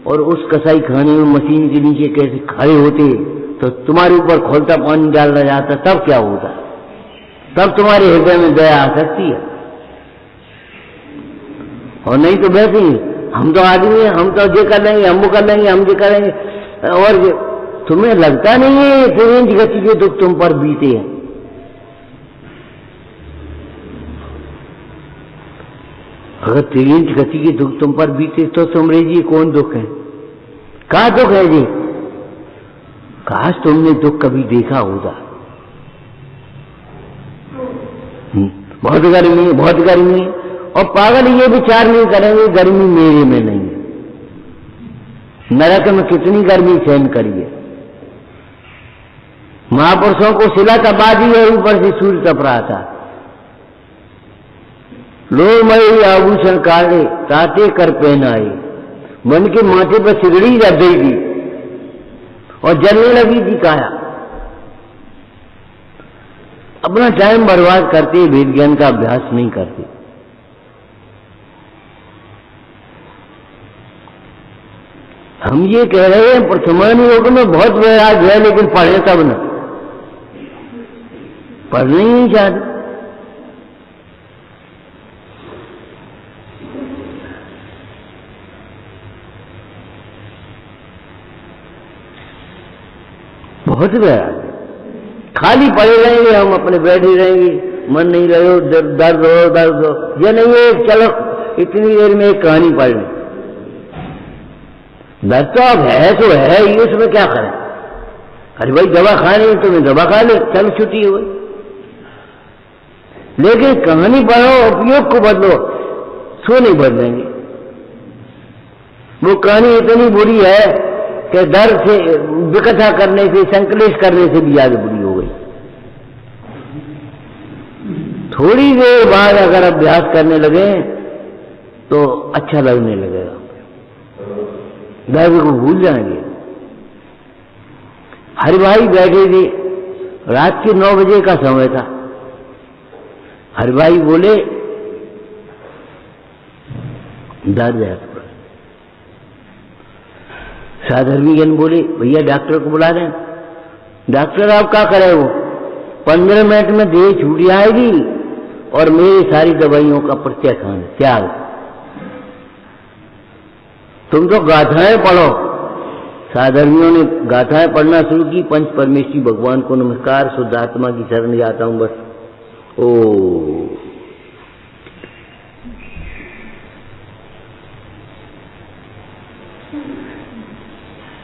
और उस कसाई खाने में मशीन के नीचे कैसे खड़े होते तो तुम्हारे ऊपर खोलता पानी डालना जाता, तब क्या होता? तब तुम्हारे हृदय में दया आ सकती है। और नहीं तो वैसे ही हम तो आदमी हैं, हम तो ये कर लेंगे, हम वो कर लेंगे, हम ये करेंगे। और तुम्हें लगता नहीं है त्रिवेणी गति के दुख तुम पर बीते हैं? अगर त्रिवेणी गति के दुख तुम पर बीते तो तुमरे जी कौन दुख है? क्या दुख है जी? काश तुमने दुख कभी देखा होगा। बहुत गर्मी है, बहुत गर्मी है, और पागल ये विचार नहीं करेंगे गर्मी मेरे में नहीं है। नरक में कितनी गर्मी सहन करिए। महापुरुषों को शिला तपा दी है, ऊपर से सूर्य तप रहा था। लोमयी आभूषण काले ताते कर पहनाए, मन के माथे पर सिगड़ी रख गई थी और जलने लगी थी काया। अपना टाइम बर्बाद करते, वेद ज्ञान का अभ्यास नहीं करते। हम ये कह रहे हैं वर्तमान युग में बहुत वैराग्य है, लेकिन पढ़े तब न, पढ़ने ही नहीं चाहते। बहुत वैराग्य, खाली पड़े रहेंगे हम, अपने बैठे रहेंगे, मन नहीं लगे, दर्द हो दर्द हो, ये नहीं है चलो इतनी देर में एक कहानी पढ़ लें। दर्द तो अब है तो है ही, उसमें क्या करें? अरे भाई दवा खानी है तुम्हें दवा खा ले, चल छुट्टी हो गई। लेकिन कहानी पढ़ो, उपयोग को बदलो, सो नहीं बदलेंगे। वो कहानी इतनी बुरी है कि दर्द से, विकथा करने से, संकलेश करने से भी आगे बुरी हो गई। थोड़ी देर बाद अगर अभ्यास करने लगे तो अच्छा लगने लगेगा, दर्द को भूल जाएंगे। हरिभाई बैठे थे, रात के 9 बजे का समय था। हरिभाई बोले दर्द है। साधर्मीजन बोले भैया डॉक्टर को बुला दें। डॉक्टर आप क्या करे? वो 15 मिनट में देह छूट जाएगी और मेरी सारी दवाइयों का प्रत्याख्यान, त्याग। तुम तो गाथाएं पढ़ो। साधर्मियों ने गाथाएं पढ़ना शुरू की, पंच परमेश्वरी भगवान को नमस्कार, शुद्ध आत्मा की शरण जाता हूं, बस। ओ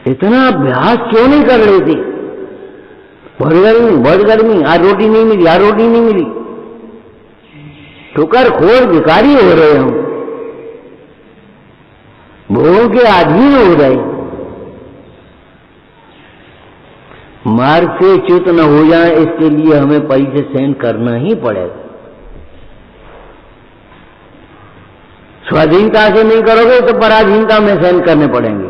इतना अभ्यास क्यों नहीं कर रही थी? बहुत गर्मी, आज रोटी नहीं मिली, आज रोटी नहीं मिली, ठोकर खोर भिखारी हो रहे हम, भोगों के अधीन हो रहे। मार्ग से च्युत न हो जाए, इसके लिए हमें परी से सहन करना ही पड़ेगा। स्वाधीनता से नहीं करोगे तो पराधीनता में सहन करने पड़ेंगे।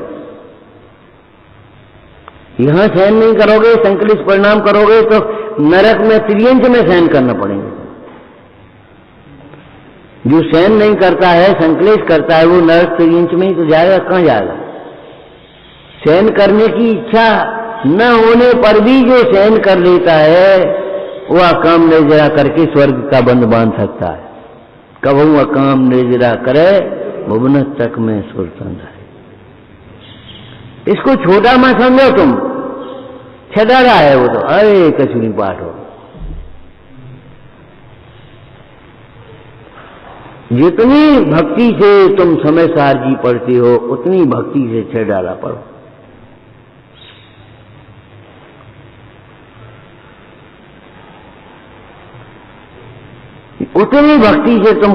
यहां सहन नहीं करोगे, संकलित परिणाम करोगे तो नरक में त्रियंच में सहन करना पड़ेंगे। जो सहन नहीं करता है, संकलित करता है, वो नरक त्रियंच में ही तो जाएगा। कहां जाएगा? सहन करने की इच्छा न होने पर भी जो सहन कर लेता है वह अकाम निर्जरा करके स्वर्ग का बंध बांध सकता है। कबहू अकाम निर्जरा करे भुवन तक में सुरतंत्र है। इसको छोटा मत समझो तुम, छड़ा रहा है वो तो, अरे कचुनी पाठ हो। जितनी भक्ति से तुम समय सार जी पढ़ते हो उतनी भक्ति से छेड़ाला पढ़ो। उतनी भक्ति से तुम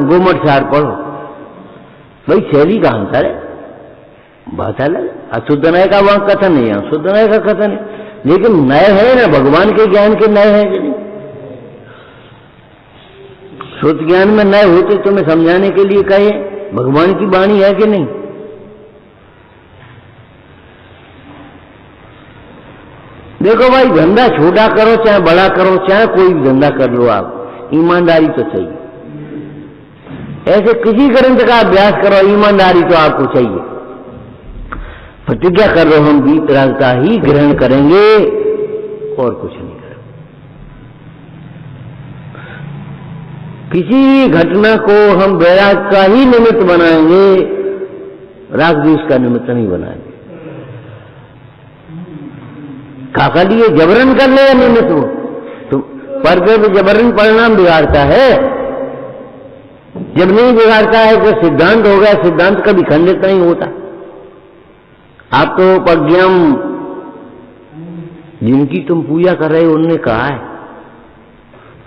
गोमठ सार पढ़ो। भाई शैली का अंतर है, बात अलग। अशुद्ध नय का वहां कथन नहीं है, शुद्ध नय का कथन है, लेकिन नय है ना, भगवान के ज्ञान के नय है कि नहीं? शुद्ध ज्ञान में नय होते तुम्हें समझाने के लिए कहे, भगवान की वाणी है कि नहीं? देखो भाई, धंधा छोटा करो चाहे बड़ा करो, चाहे कोई भी धंधा कर लो आप, ईमानदारी तो चाहिए। ऐसे किसी ग्रंथ का अभ्यास करो, ईमानदारी तो आपको चाहिए। प्रतिज्ञा कर लो हम वीतराग का ही ग्रहण करेंगे और कुछ नहीं करेंगे। किसी घटना को हम वैराग का ही निमित्त बनाएंगे, राग द्वेष का निमित्त नहीं बनाएंगे। काका लिए जबरन कर ले निमित्त वो तो, पर जब जबरन परिणाम बिगाड़ता है, जब नहीं बिगाड़ता है तो सिद्धांत हो गया। सिद्धांत कभी खंडित नहीं होता। आप तो प्रज्ञम जिनकी तुम पूजा कर रहे हो उनने कहा है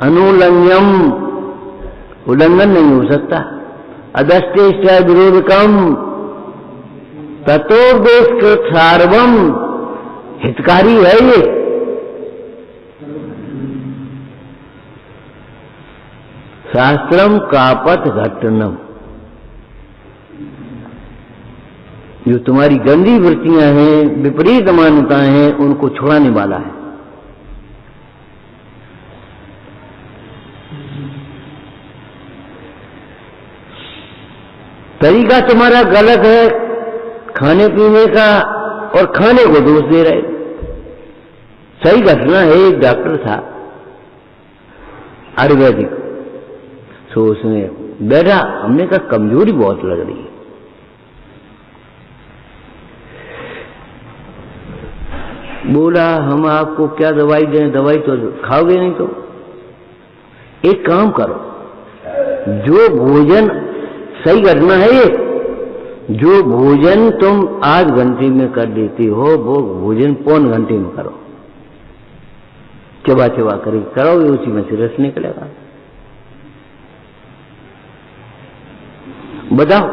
अनुलंघ्यम, उल्लंघन नहीं हो सकता। अदस्तेष्ट विरोधकम तत्वोपदेश सार्वम, हितकारी है ये। शास्त्रम कापत घटनम, जो तुम्हारी गंदी वृत्तियां हैं, विपरीत मान्यताएं हैं, उनको छुड़ाने वाला है। तरीका तुम्हारा गलत है खाने पीने का, और खाने को दोष दे रहे। सही घटना है, एक डॉक्टर था आयुर्वेदिक, तो उसने बैठा, हमने कहा कमजोरी बहुत लग रही है। बोला हम आपको क्या दवाई दें? दवाई तो खाओगे नहीं, तो एक काम करो, जो भोजन, सही घटना है ये, जो भोजन तुम आध घंटे में कर देते हो वो भोजन पौन घंटे में करो। चबा चबा कर करोगे, उसी में से रस निकलेगा। बताओ,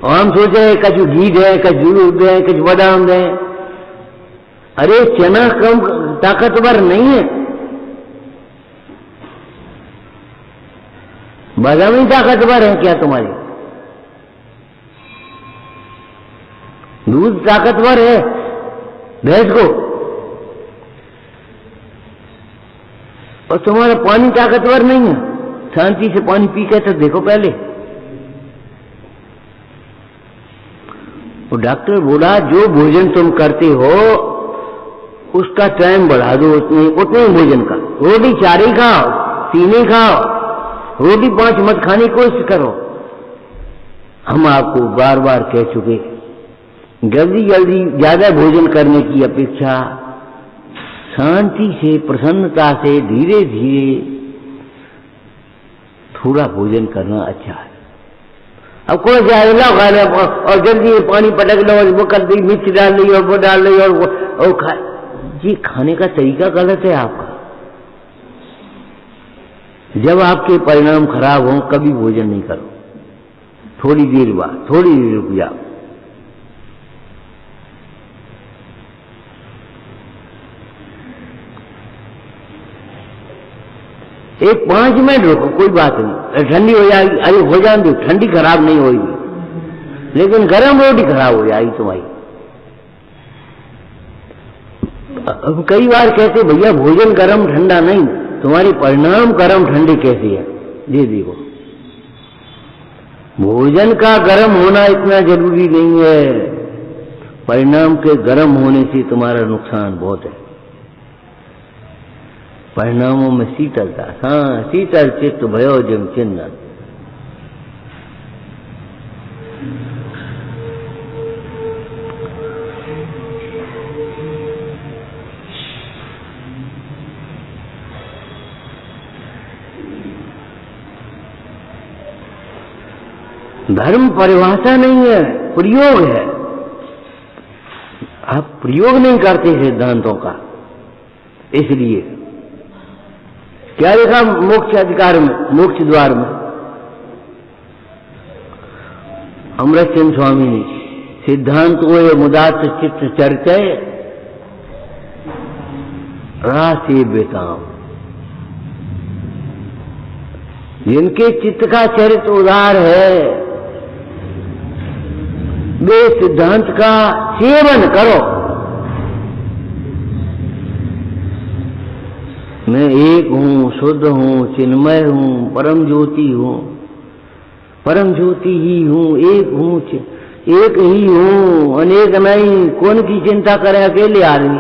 और हम सोचे कुछ घी दे, कुछ दूध दे, कुछ बादाम दे। अरे चना कम ताकतवर नहीं है, बादाम ही ताकतवर है क्या तुम्हारे? दूध ताकतवर है भैंस को, और तुम्हारा पानी ताकतवर नहीं है। शांति से पानी पी के तो देखो पहले। वो डॉक्टर बोला जो भोजन तुम करते हो उसका टाइम बढ़ा दो, उतने ही भोजन का। रोटी चार ही खाओ, तीन ही खाओ, रोटी 5 मत खाने की कोशिश करो। हम आपको बार बार कह चुके, जल्दी जल्दी ज्यादा भोजन करने की अपेक्षा शांति से, प्रसन्नता से, धीरे धीरे थोड़ा भोजन करना अच्छा है। अब कौन जाएगा खाने और जल्दी पानी पटक लो और वो कर दी, मिर्च डाल दी और वो डाल दी और खा, ये खाने का तरीका गलत है आपका। जब आपके परिणाम खराब हों कभी भोजन नहीं करो, थोड़ी देर बाद, थोड़ी देर रुक जाओ। एक 5 मिनट रुको, कोई बात नहीं, ठंडी हो जाएगी, अरे हो जाने दो, ठंडी खराब नहीं होगी, लेकिन गर्म रोटी खराब हो जाएगी तुम्हारी। अब कई बार कहते भैया भोजन गर्म ठंडा नहीं, तुम्हारी परिणाम गर्म ठंडे कैसे है, ये देखो। भोजन का गर्म होना इतना जरूरी नहीं है, परिणाम के गर्म होने से तुम्हारा नुकसान बहुत है। परिणामों में शीतलता, हाँ, शीतल चित्त भयो जम चिन्ह। धर्म परिभाषा नहीं है, प्रयोग है। आप प्रयोग नहीं करते सिद्धांतों का, इसलिए क्या लिखा मोक्ष अधिकार में, मोक्ष द्वार में अमृतचंद स्वामी ने, सिद्धांत ओए मुदात चित्त चर्चय राशि बेताम। जिनके चित्त का चरित्र उदार है वे सिद्धांत का सेवन करो। मैं एक हूं, शुद्ध हूं, चिन्मय हूं, परम ज्योति हूं, परम ज्योति ही हूं, एक हूं, एक ही हूं, अनेक नहीं। कौन की चिंता करे अकेले आदमी?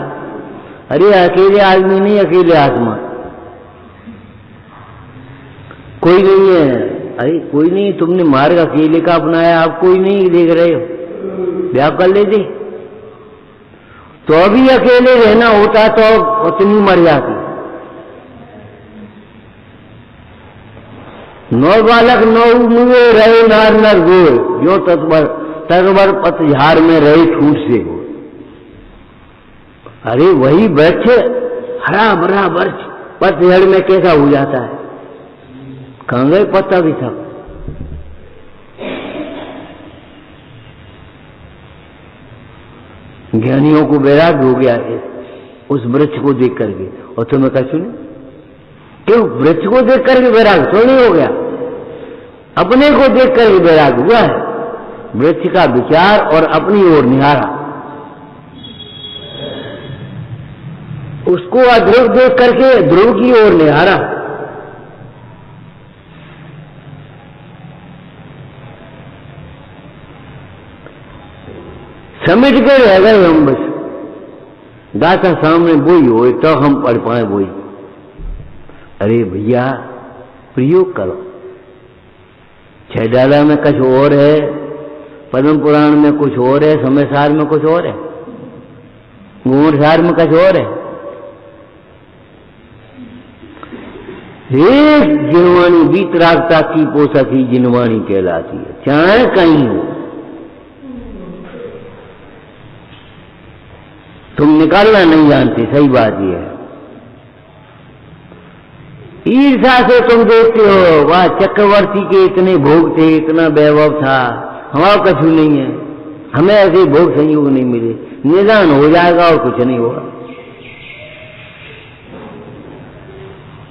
अरे अकेले आदमी नहीं, अकेले आत्मा। कोई नहीं है, अरे कोई नहीं, तुमने मार्ग अकेले का अपनाया, आप कोई नहीं देख रहे हो, ब्याह कर लेते तो भी अकेले रहना होता तो पत्नी मर जाती। 9 बालक 9 मुए रहे नार नर गोर, जो तत्वर पतझार में रहे ठूठ से हो। अरे वही वृक्ष, हरा भरा वृक्ष पतझड़ में कैसा हो जाता है, कहां गए पत्ता भी था। ज्ञानियों को वैराग्य हो गया है उस वृक्ष को देख करके, और तुम्हें क्या सुने क्यों? वृक्ष को देख करके वैराग्य तो नहीं हो गया, अपने को देख करके वैराग्य हुआ है। वृक्ष का विचार और अपनी ओर निहारा, उसको अध्रुव देख करके ध्रुव की ओर निहारा। समिट के रह गए हम बस, दाता सामने बोई हो तो हम पढ़ पाए बोई। अरे भैया प्रयोग करो, 6 डाला में कुछ और है, पद्म पुराण में कुछ और है, समय सार में कुछ और है, घूमर सार में कुछ और है। एक जिनवाणी बीतरागता की पोषक ही जिनवाणी कहलाती है, चाहे कहीं हो। तुम निकालना नहीं जानते, सही बात यह है। ईर्षा से तुम देखते हो वाह चक्रवर्ती के इतने भोग थे, इतना वैभव था, हमारा कछु नहीं है, हमें ऐसे भोग संयोग नहीं मिले। निदान हो जाएगा और कुछ नहीं होगा,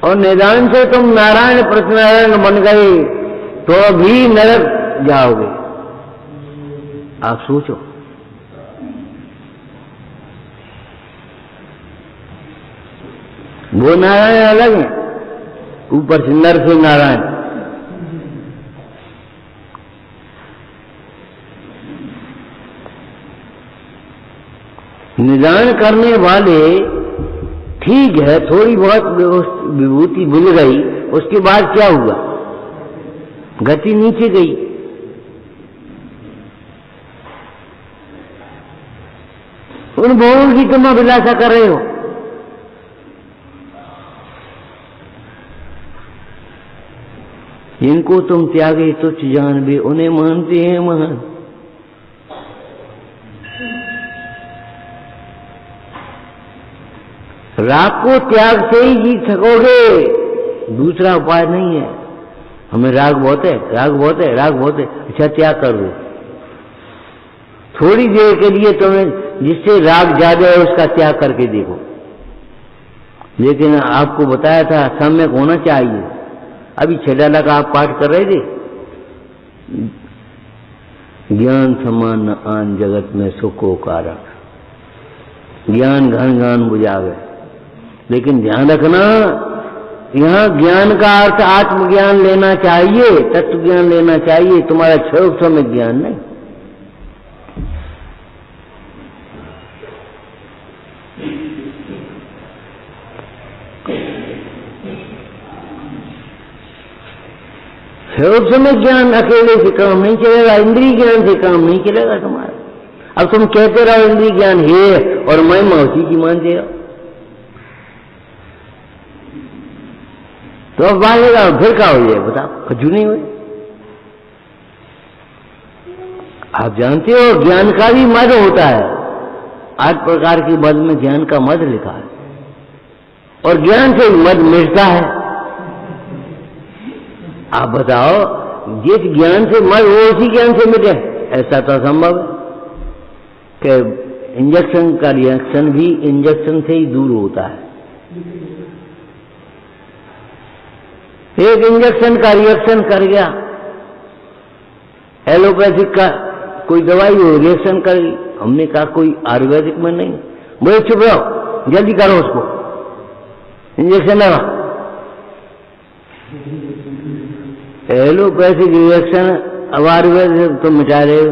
और निदान से तुम नारायण प्रत्यनारायण बन गए तो भी नरक जाओगे। आप सोचो, वो नारायण अलग है, ऊपर से नर से नारायण। निदान करने वाले ठीक है, थोड़ी बहुत विभूति भूल गई उसके बाद क्या हुआ? गति नीचे गई। उन भोगों की तुम अभिलाषा कर रहे हो। जिनको तुम त्यागे तुच्छ जान भी उन्हें मानते हैं महान। राग को त्याग से ही जीत सकोगे, दूसरा उपाय नहीं है। हमें राग बहुत है, राग बहुत है, राग बहुत है, अच्छा त्याग कर दो। थोड़ी देर के लिए तुम्हें जिससे राग ज्यादा है उसका त्याग करके देखो। लेकिन आपको बताया था सम्यक होना चाहिए। अभी छेडाला का आप पाठ कर रहे थे, ज्ञान समान न आन जगत में सुखो कारक, ज्ञान घन घन बुझावे। लेकिन ध्यान रखना, यहां ज्ञान का अर्थ आत्मज्ञान लेना चाहिए, तत्व ज्ञान लेना चाहिए, तुम्हारा क्षोभ समय ज्ञान नहीं। क्षोभ समय ज्ञान अकेले से काम नहीं चलेगा, इंद्रिय ज्ञान से काम नहीं चलेगा तुम्हारा। अब तुम कहते रहो इंद्रिय ज्ञान है और मैं उसी की मानते रहो, तो अब बाहेगा फिर क्या हो जाए बताओ? कछु नहीं हुए। आप जानते हो ज्ञान का भी मद होता है, 8 प्रकार के मद में ज्ञान का मद लिखा है, और ज्ञान से मद मिटता है। आप बताओ, जिस ज्ञान से मद वो उसी ज्ञान से मिटे, ऐसा तो असंभव है कि इंजेक्शन का रिएक्शन भी इंजेक्शन से ही दूर होता है। एक इंजेक्शन का रिएक्शन कर गया, एलोपैथिक का कोई दवाई हो रिएक्शन कर गई, हमने कहा कोई आयुर्वेदिक में नहीं, बोले चुप रहो, जल्दी करो उसको इंजेक्शन लगा। एलोपैथिक रिएक्शन अब आयुर्वेद तो मिटा रहे,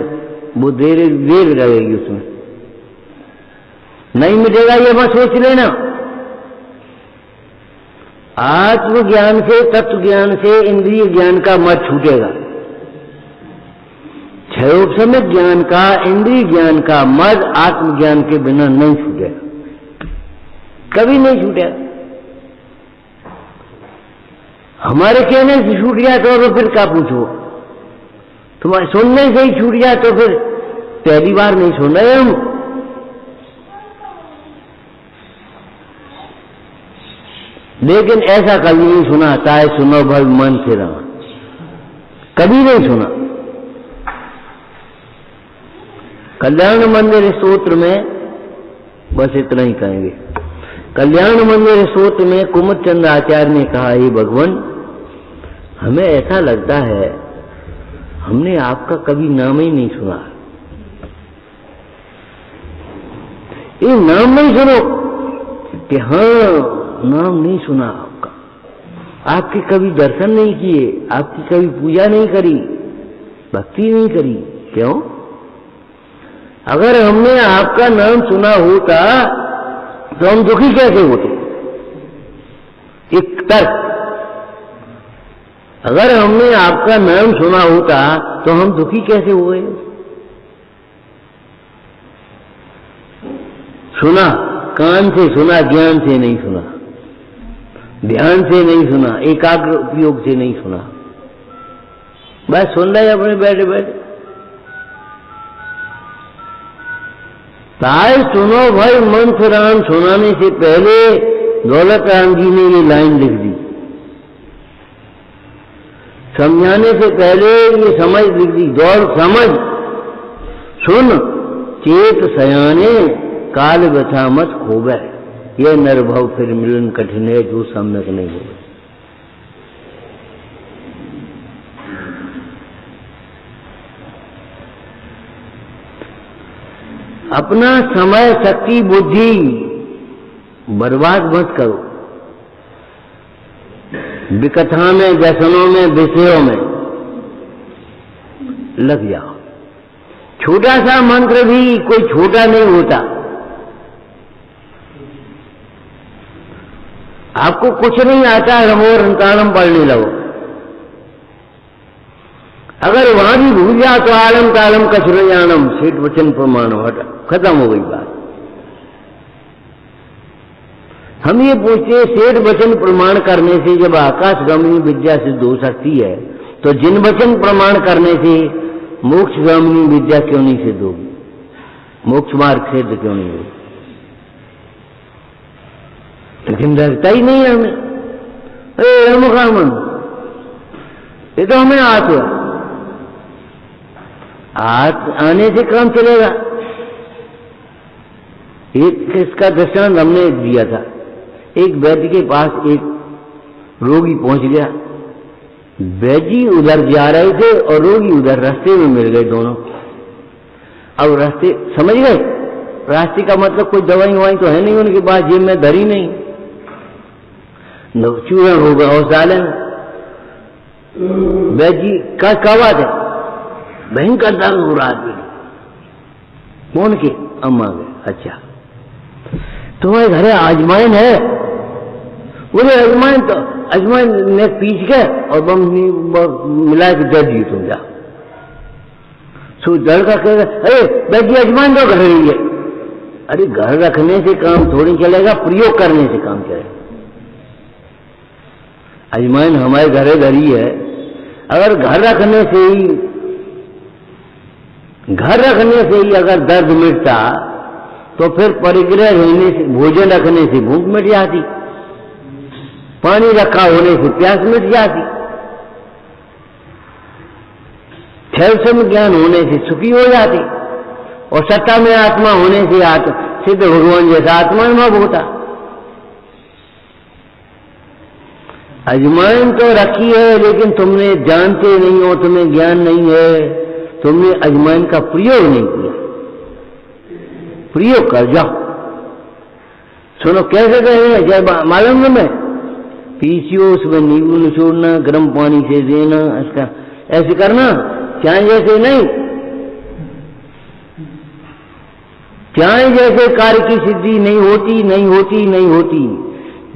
वो देर लगेगी उसमें, नहीं मिटेगा ये मत सोच लेना। आत्मज्ञान से, तत्व ज्ञान से इंद्रिय ज्ञान का मत छूटेगा। क्षयोपशम ज्ञान का, इंद्रिय ज्ञान का मद आत्मज्ञान के बिना नहीं छूटेगा, कभी नहीं छूटेगा। हमारे कहने से छूट जाए तो फिर क्या पूछो? तुम्हारे सुनने से ही छूट जाए तो फिर पहली बार नहीं सुन रहे हम। लेकिन ऐसा कभी नहीं सुना, चाहे सुनो भल मन से रहा, कभी नहीं सुना। कल्याण मंदिर स्तोत्र में बस इतना ही कहेंगे। कल्याण मंदिर स्तोत्र में कुमुद चंद आचार्य ने कहा, हे भगवान, हमें ऐसा लगता है हमने आपका कभी नाम ही नहीं सुना। ये नाम नहीं सुनो कि हाँ नाम नहीं सुना आपका, आपके कभी दर्शन नहीं किए, आपकी कभी पूजा नहीं करी, भक्ति नहीं करी। क्यों? अगर हमने आपका नाम सुना होता तो हम दुखी कैसे होते? एक तर्क, अगर हमने आपका नाम सुना होता तो हम दुखी कैसे हुए? सुना, कान से सुना, ज्ञान से नहीं सुना, ध्यान से नहीं सुना, एकाग्र उपयोग से नहीं सुना, बस सुन रहे अपने बैठे बैठे। ताए सुनो भाई, मंथराम सुनाने से पहले दौलत राम जी ने ये लाइन लिख दी, समझाने से पहले ये समझ लिख दी, दौड़ समझ सुन चेत सयाने काल व्यथा मत खोवे, ये निर्भव फिर मिलन कठिन है जो सम्यक नहीं हो। अपना समय, शक्ति, बुद्धि बर्बाद मत करो विकथा में, व्यसनों में, विषयों में लग जाओ। छोटा सा मंत्र भी कोई छोटा नहीं होता। आपको कुछ नहीं आता, रमोर अंताणम पढ़ने लगो। अगर वहां भी भूल जाओ तो आलम तालम कछुरयानम, सेठ वचन प्रमाणम, हट, खत्म हो गई बात। हम ये पूछते, सेठ वचन प्रमाण करने से जब आकाशगामिनी विद्या सिद्ध हो सकती है, तो जिन वचन प्रमाण करने से मोक्षगामिनी विद्या क्यों नहीं सिद्ध होगी, मोक्ष मार्ग सिद्ध क्यों नहीं होगी? लेकिन लगता ही नहीं है हमें। ये तो हमें आने से काम चलेगा। एक इसका दृष्टांत हमने दिया था। एक वैद्य के पास एक रोगी पहुंच गया। वैद्य उधर जा रहे थे और रोगी उधर, रास्ते में मिल गए दोनों। अब रास्ते समझ गए, रास्ते का मतलब कोई दवाई ववाई तो है नहीं उनके पास, जेब में धरी नहीं, चूरण होगा औषधालय में। वैद्य का बात है, भयंकर दर्द हो रहा है। कौन के? अम्मा गए। अच्छा, तुम्हारे घर आजमाइन है? बोले अजमाइन, तो अजमाइन ने पीस के और बम मिला के दे दी, तुम जा। सो लड़का कहेगा, अरे वैद्य अजमाइन तो घर रही है। अरे घर रखने से काम थोड़ी चलेगा, प्रयोग करने से काम चलेगा। अजमाइन हमारे घरे धरी है, अगर घर रखने से ही अगर दर्द मिटता तो फिर परिग्रह रहने से, भोजन रखने से भूख मिट जाती, पानी रखा होने से प्यास मिट जाती, थैलसम ज्ञान होने से सुखी हो जाती, और सत्ता में आत्मा होने से सिद्ध भगवान जैसा आत्मानुभव होता। अजमाइन तो रखी है, लेकिन तुमने जानते नहीं हो, तुम्हें ज्ञान नहीं है, तुमने अजमाइन का प्रयोग नहीं किया। प्रयोग कर जाओ। सुनो कैसे कहें, जब मालूम है, मैं पीसियो, उसमें नींबू निचोड़ना, गर्म पानी से देना, इसका ऐसे करना, चाय जैसे नहीं, चाय जैसे कार्य की सिद्धि नहीं होती, नहीं होती, नहीं होती।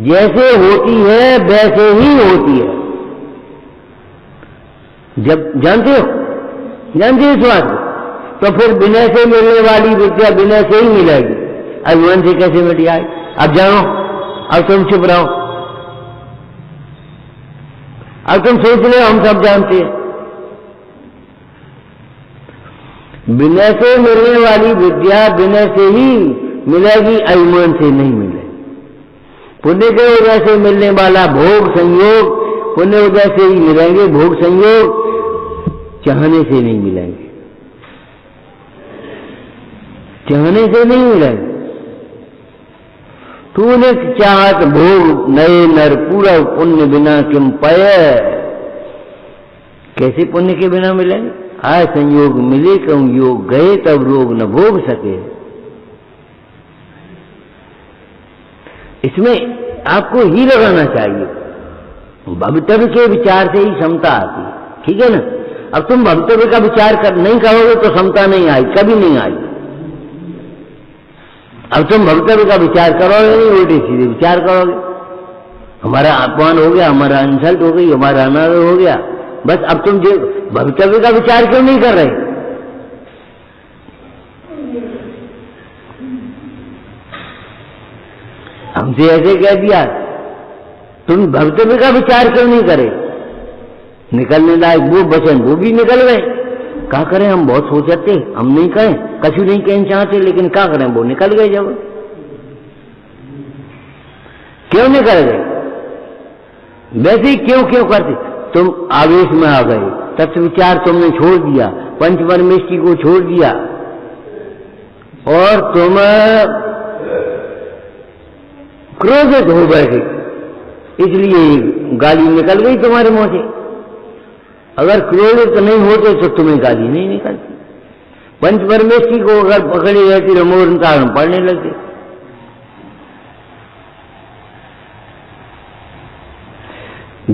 जैसे होती है वैसे ही होती है। जब जानते हो इस बात को, तो फिर विनय से मिलने वाली विद्या विनय से ही मिलेगी। अभिमान से कैसे मिट जाए? अब जानो, अब तुम चुप रहो, अब तुम सोच रहे हो हम सब जानते हैं। विनय से मिलने वाली विद्या विनय से ही मिलेगी, अभिमान से नहीं मिलेगी। पुण्य के उदय से मिलने वाला भोग संयोग, पुण्य उदय से ही मिलेंगे, भोग संयोग चाहने से नहीं मिलेंगे, चाहने से नहीं मिलेंगे। तूने चाहत भोग नए नर, पूरा पुण्य बिना किम पाय। कैसे पुण्य के बिना मिलेंगे? आय संयोग मिले कम योग, गए तब रोग न भोग सके। इसमें आपको ही लगाना चाहिए। भवितव्य के विचार से ही समता आती है, ठीक है ना? अब तुम भवितव्य का विचार नहीं करोगे तो समता नहीं आई, कभी नहीं आई। अब तुम भवितव्य का विचार करोगे नहीं, उल्टे सीधे विचार करोगे। हमारा अपमान हो गया, हमारा इंसल्ट हो गई, हमारा अनादर हो गया, बस। अब तुम जो भवितव्य का विचार क्यों नहीं कर रहे? हमसे ऐसे कह दिया, तुम भवितव्य का विचार क्यों नहीं करे? निकलने लायक वो वचन वो भी निकल गए। क्या करें, हम बहुत सोचते, हम नहीं कहें, कछु नहीं कहना चाहते, लेकिन क्या करें, वो निकल गए। जब क्यों निकल गए? वैसे ही क्यों करते? तुम आवेश में आ गए, तत्व विचार तुमने छोड़ दिया, पंच परमेष्टि को छोड़ दिया, और तुम क्रोधित हो बैठे, इसलिए गाली निकल गई तुम्हारे मुंह से। अगर क्रोधित नहीं होते तो तुम्हें गाली नहीं निकलती। पंच परमेष्टि को अगर पकड़ी रहती रमोर पढ़ने लगते।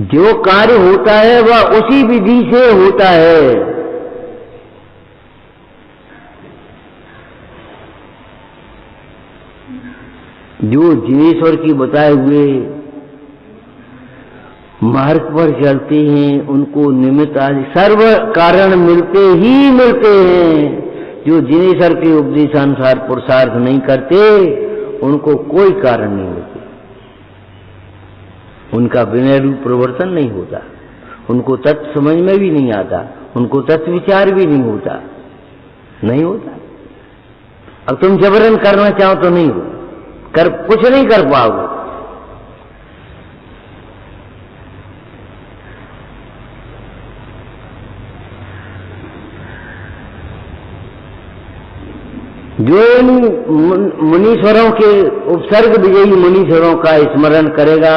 जो कार्य होता है वह उसी विधि से होता है। जो जिनेश्वर की बताए हुए मार्ग पर चलते हैं उनको निमित्त आदि सर्व कारण मिलते ही मिलते हैं। जो जिनेश्वर के उपदेशानुसार पुरुषार्थ नहीं करते उनको कोई कारण नहीं मिलते, उनका विनय रूप प्रवर्तन नहीं होता, उनको तत्व समझ में भी नहीं आता, उनको तत्व विचार भी नहीं होता, नहीं होता। अब तुम जबरन करना चाहो तो नहीं हो, कर कुछ नहीं कर पाओगे। जो इन मुनीश्वरों के उपसर्ग विजयी मुनीश्वरों का स्मरण करेगा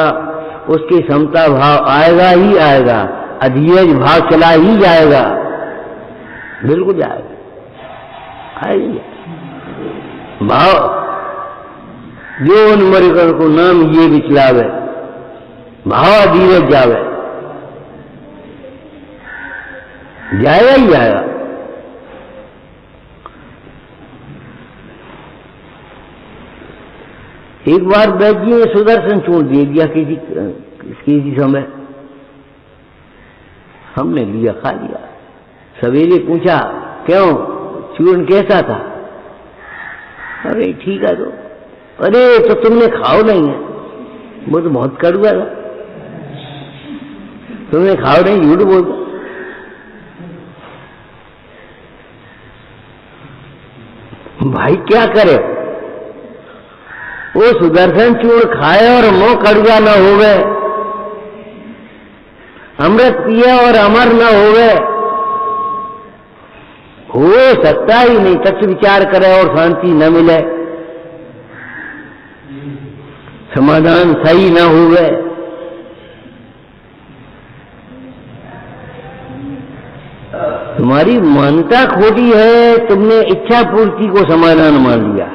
उसकी समता भाव आएगा ही आएगा, अधीयज भाव चला ही जाएगा, बिल्कुल जाएगा, आएगी भाव। जो उन मरिकर को नाम ये विचलावे भाव अधीरज जावे, जाएगा ही जाएगा। एक बार वैद्य जी ने सुदर्शन चूर्ण दे दिया किसी समय, हमने लिया, खा लिया। सवेरे पूछा क्यों, चूर्ण कैसा था? अरे ठीक है। तो अरे तो तुमने खाओ नहीं है, वो तो बहुत कड़वा था, तुमने खाओ नहीं, झूठ बोलता। भाई क्या करे, वो सुदर्शन चूर्ण खाए और मुंह कड़वा न होवे, अमृत पिए और अमर न होवे, हो सकता ही नहीं। तत्व विचार करे और शांति न मिले, समाधान सही न हुए। तुम्हारी मान्यता खोटी है, तुमने इच्छा पूर्ति को समाधान मान लिया।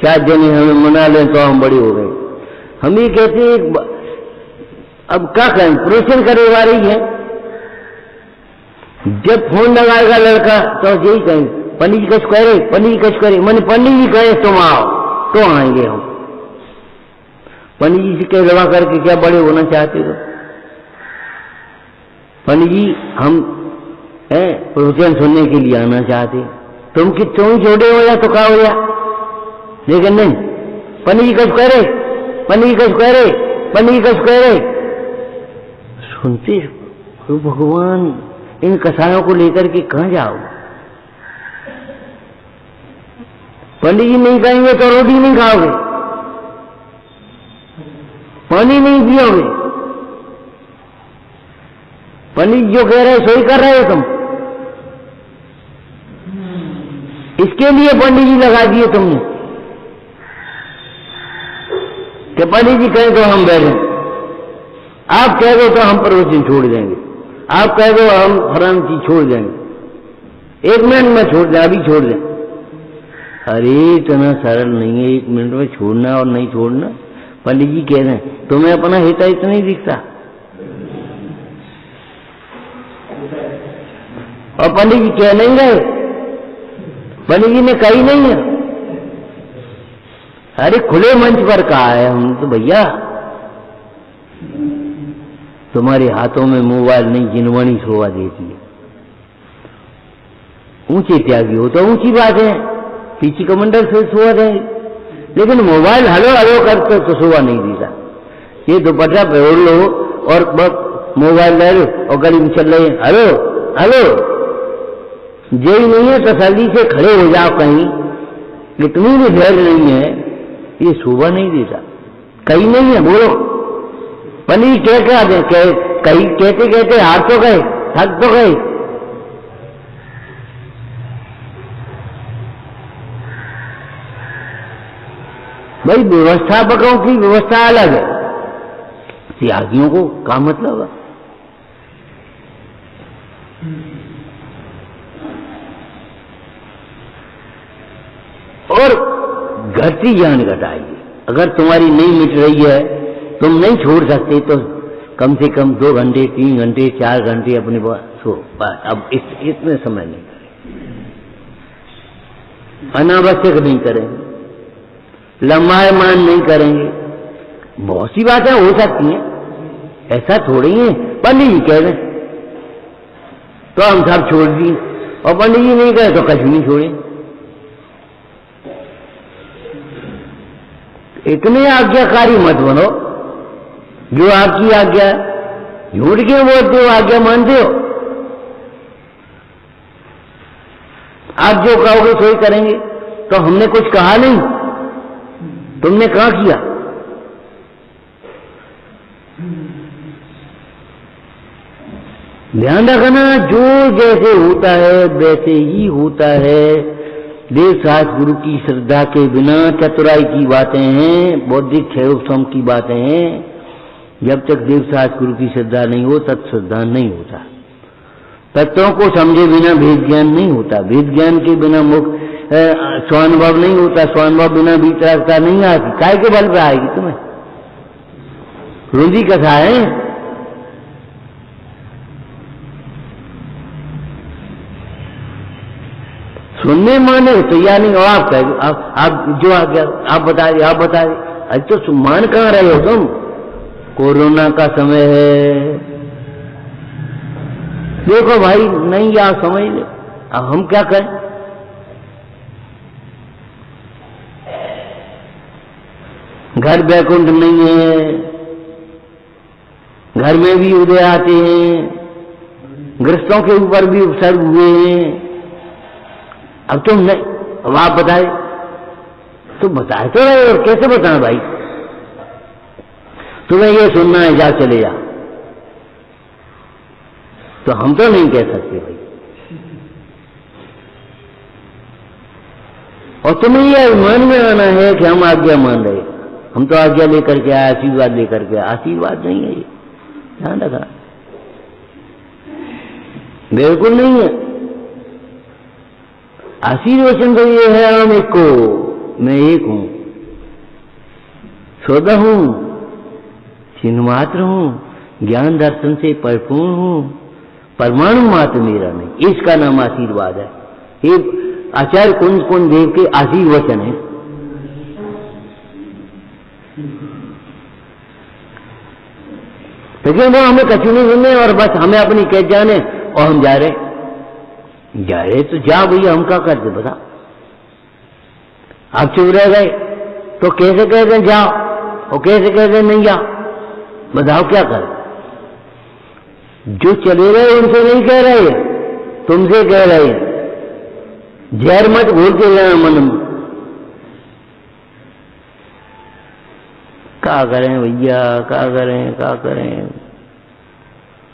क्या जने हमें मना लें तो हम बड़ी हो गए। हम ये कहते हैं अब क्या करें, प्रश्न करे वाली है। जब फोन लगाएगा लड़का तो यही कहें पंडित जी कछ करे, पंडित जी कछ करे, मैंने पंडित जी कहे तुम आओ तो आएंगे हम। पंडित जी से कह दवा करके क्या बड़े होना चाहते हो? पंडित जी हम प्रवचन सुनने के लिए आना चाहते। तुम कि तुम छोटे हो या तो क्या हो या, लेकिन नहीं, पंडित जी कछ करे, पंडित जी कछ करे, पंडित जी कछ करे। सुनते तो भगवान इन कसायों को लेकर के कहां जाओ? पंडित जी नहीं कहेंगे तो रोटी नहीं खाओगे, पानी नहीं पियोगे। पंडित जो कह रहे सोई कर रहे हो तुम, इसके लिए पंडित जी लगा दिए तुमने कि पंडित जी कहें तो हम बैठे, आप कह दो तो हम प्रवचन छोड़ देंगे, आप कह दो हम फलानी चीज छोड़ देंगे, 1 मिनट में छोड़ दें, अभी छोड़ दें। अरे इतना सरल नहीं है 1 मिनट में छोड़ना और नहीं छोड़ना। पंडित जी कह रहे हैं तुम्हें अपना हित इतना ही दिखता, और पंडित जी कह नहीं गए, पंडित जी ने कही नहीं है। अरे खुले मंच पर कहा है हम तो भैया, तुम्हारे हाथों में मोबाइल नहीं जिनवाणी शोभा देती है। ऊंचे त्यागी हो तो ऊंची बात है, पीछे कमंडल से शोभा देंगे, लेकिन मोबाइल हलो हलो करते तो शोभा नहीं देता। ये दुपट्टा पहन लो और बस मोबाइल ले लो और गली में चल रहे हलो हलो, यही नहीं है तसल्ली से खड़े हो जाओ कहीं, इतनी भी धैर्य नहीं है, ये शोभा नहीं देता। कहीं नहीं है, बोलो पंडित क्या क्या दे, कहीं कहते कहते हार तो गए, थक तो गए। भाई व्यवस्थापकों की व्यवस्था अलग है, त्यागियों को क्या मतलब है? और घटती जान घटाइए। अगर तुम्हारी नहीं मिट रही है, तुम नहीं छोड़ सकते तो कम से कम 2 घंटे 3 घंटे 4 घंटे अपने सो। अब इतने समय नहीं करें, अनावश्यक नहीं करेंगे, लम्बायमान नहीं करेंगे, बहुत सी बातें हो सकती हैं, ऐसा थोड़ी है। पंडित जी कह रहे तो हम सब छोड़ दिए, और पंडित जी नहीं कहे तो कछ नहीं छोड़े। इतने आज्ञाकारी मत बनो, जो आपकी आज्ञा, झूठ क्यों बोलते हो, आज्ञा मानते हो। आप जो कहोगे सोई करेंगे, तो हमने कुछ कहा नहीं, तुमने कहा किया। ध्यान रखना, जो जैसे होता है वैसे ही होता है। देव शास्त्र गुरु की श्रद्धा के बिना चतुराई की बातें हैं, बौद्धिक क्षयोक्षम की बातें हैं। जब तक देव शास्त्र गुरु की श्रद्धा नहीं हो तब श्रद्धा नहीं होता। तत्वों को समझे बिना भेद ज्ञान नहीं होता, भेद ज्ञान के बिना स्वानुभव नहीं होता, स्वानुभव बिना वितरागता नहीं आती। काय के बल पर आएगी तुम्हें? रुंधी कथा है। सुनने माने तो या नहीं, और आप कह आप जो आ गया आप बता दिए, आप बता दिए। अरे तो मान कहाँ रहे हो तुम? कोरोना का समय है, देखो भाई नहीं आप समझ ले, अब हम क्या करें? घर बैकुंठ नहीं है, घर में भी उदय आते हैं, गृहस्थों के ऊपर भी उपसर्ग हुए हैं। अब तुम नहीं, अब आप बताए तो बताए तो रहे, और कैसे बताएं भाई? तुम्हें ये सुनना है, जा चले जा, तो हम तो नहीं कह सकते भाई। और तुम्हें ये अभिमान में आना है कि हम आज्ञा मान रहे, हम तो आज्ञा लेकर के आए, आशीर्वाद लेकर के। आशीर्वाद नहीं है ये, ध्यान रखना, बिल्कुल नहीं है। आशीर्वचन तो ये है, हम एक को, मैं एक हूं, स्वतः हूं, चिन्ह मात्र हूं, ज्ञान दर्शन से परिपूर्ण हूं, परमाणु मात्र मेरा नहीं। इसका नाम आशीर्वाद है। ये आचार्य कुंज देव के आशीर्वचन है। लेकिन वो हमें कछु नहीं सुनने, और बस हमें अपनी कैद जाने, और हम जा रहे तो जा भैया, हम क्या करते बता? आप चुप रह गए तो कैसे कहते जाओ, और कैसे कहते नहीं जाओ? बताओ क्या कर? जो चले रहे उनसे नहीं कह रहे, तुमसे कह रहे। जहर मत घोलते जाना मन में। क्या करें भैया, क्या करें, क्या करें?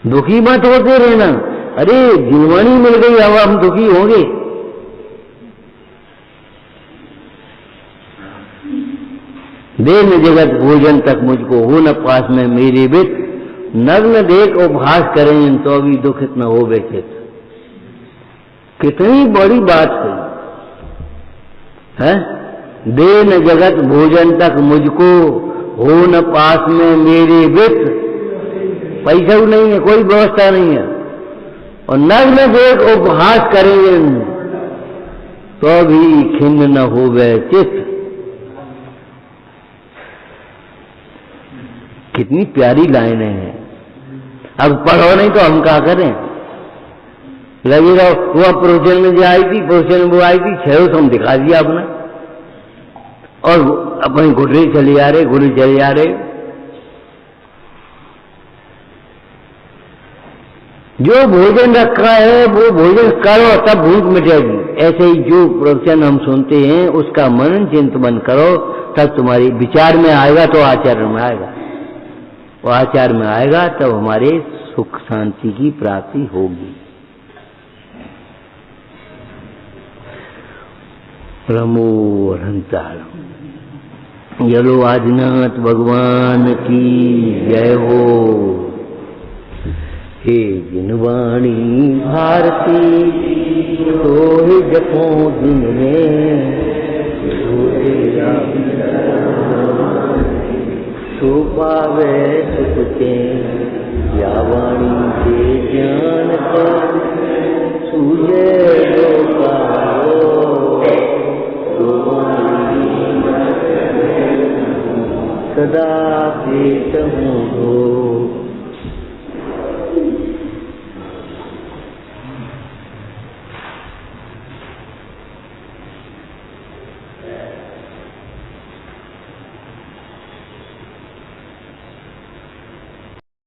दुखी मत होते रहना। अरे जीवानी मिल गई, अब हम दुखी होंगे? देन जगत भोजन तक मुझको हो न पास में मेरे बित, नग्न देख उपहास करें तो भी दुखित न हो बेचित। कितनी बड़ी बात है? देन जगत भोजन तक मुझको हो न पास में मेरे बित, पैसा नहीं है, कोई व्यवस्था नहीं है, और नग्न देख उपहास करेंगे तो भी खिन्न न होवे चित्त। कितनी प्यारी लाइनें हैं। अब पढ़ो नहीं तो हम क्या करें? लगेगा वो प्रोचन में जो आई थी, प्रोचन में वो आई थी, 6 हम दिखा दिया अपना, और अपने घुटरे चले जा रहे, घुटरे चले जा रहे। जो भोजन रखा है वो भोजन करो, तब भूख मिटेगी। ऐसे ही जो प्रवचन हम सुनते हैं उसका मनन चिंतन करो, तब तुम्हारी विचार में आएगा तो आचरण में आएगा, वो आचार में आएगा तब हमारे सुख शांति की प्राप्ति होगी। प्रमो हंतारम। यलो आदिनाथ भगवान की जय हो। हे जिनवाणी भारती तो जपो दिन में, सो पावे सुखते या वाणी के ज्ञान पर सूझे सदा चेत हूँ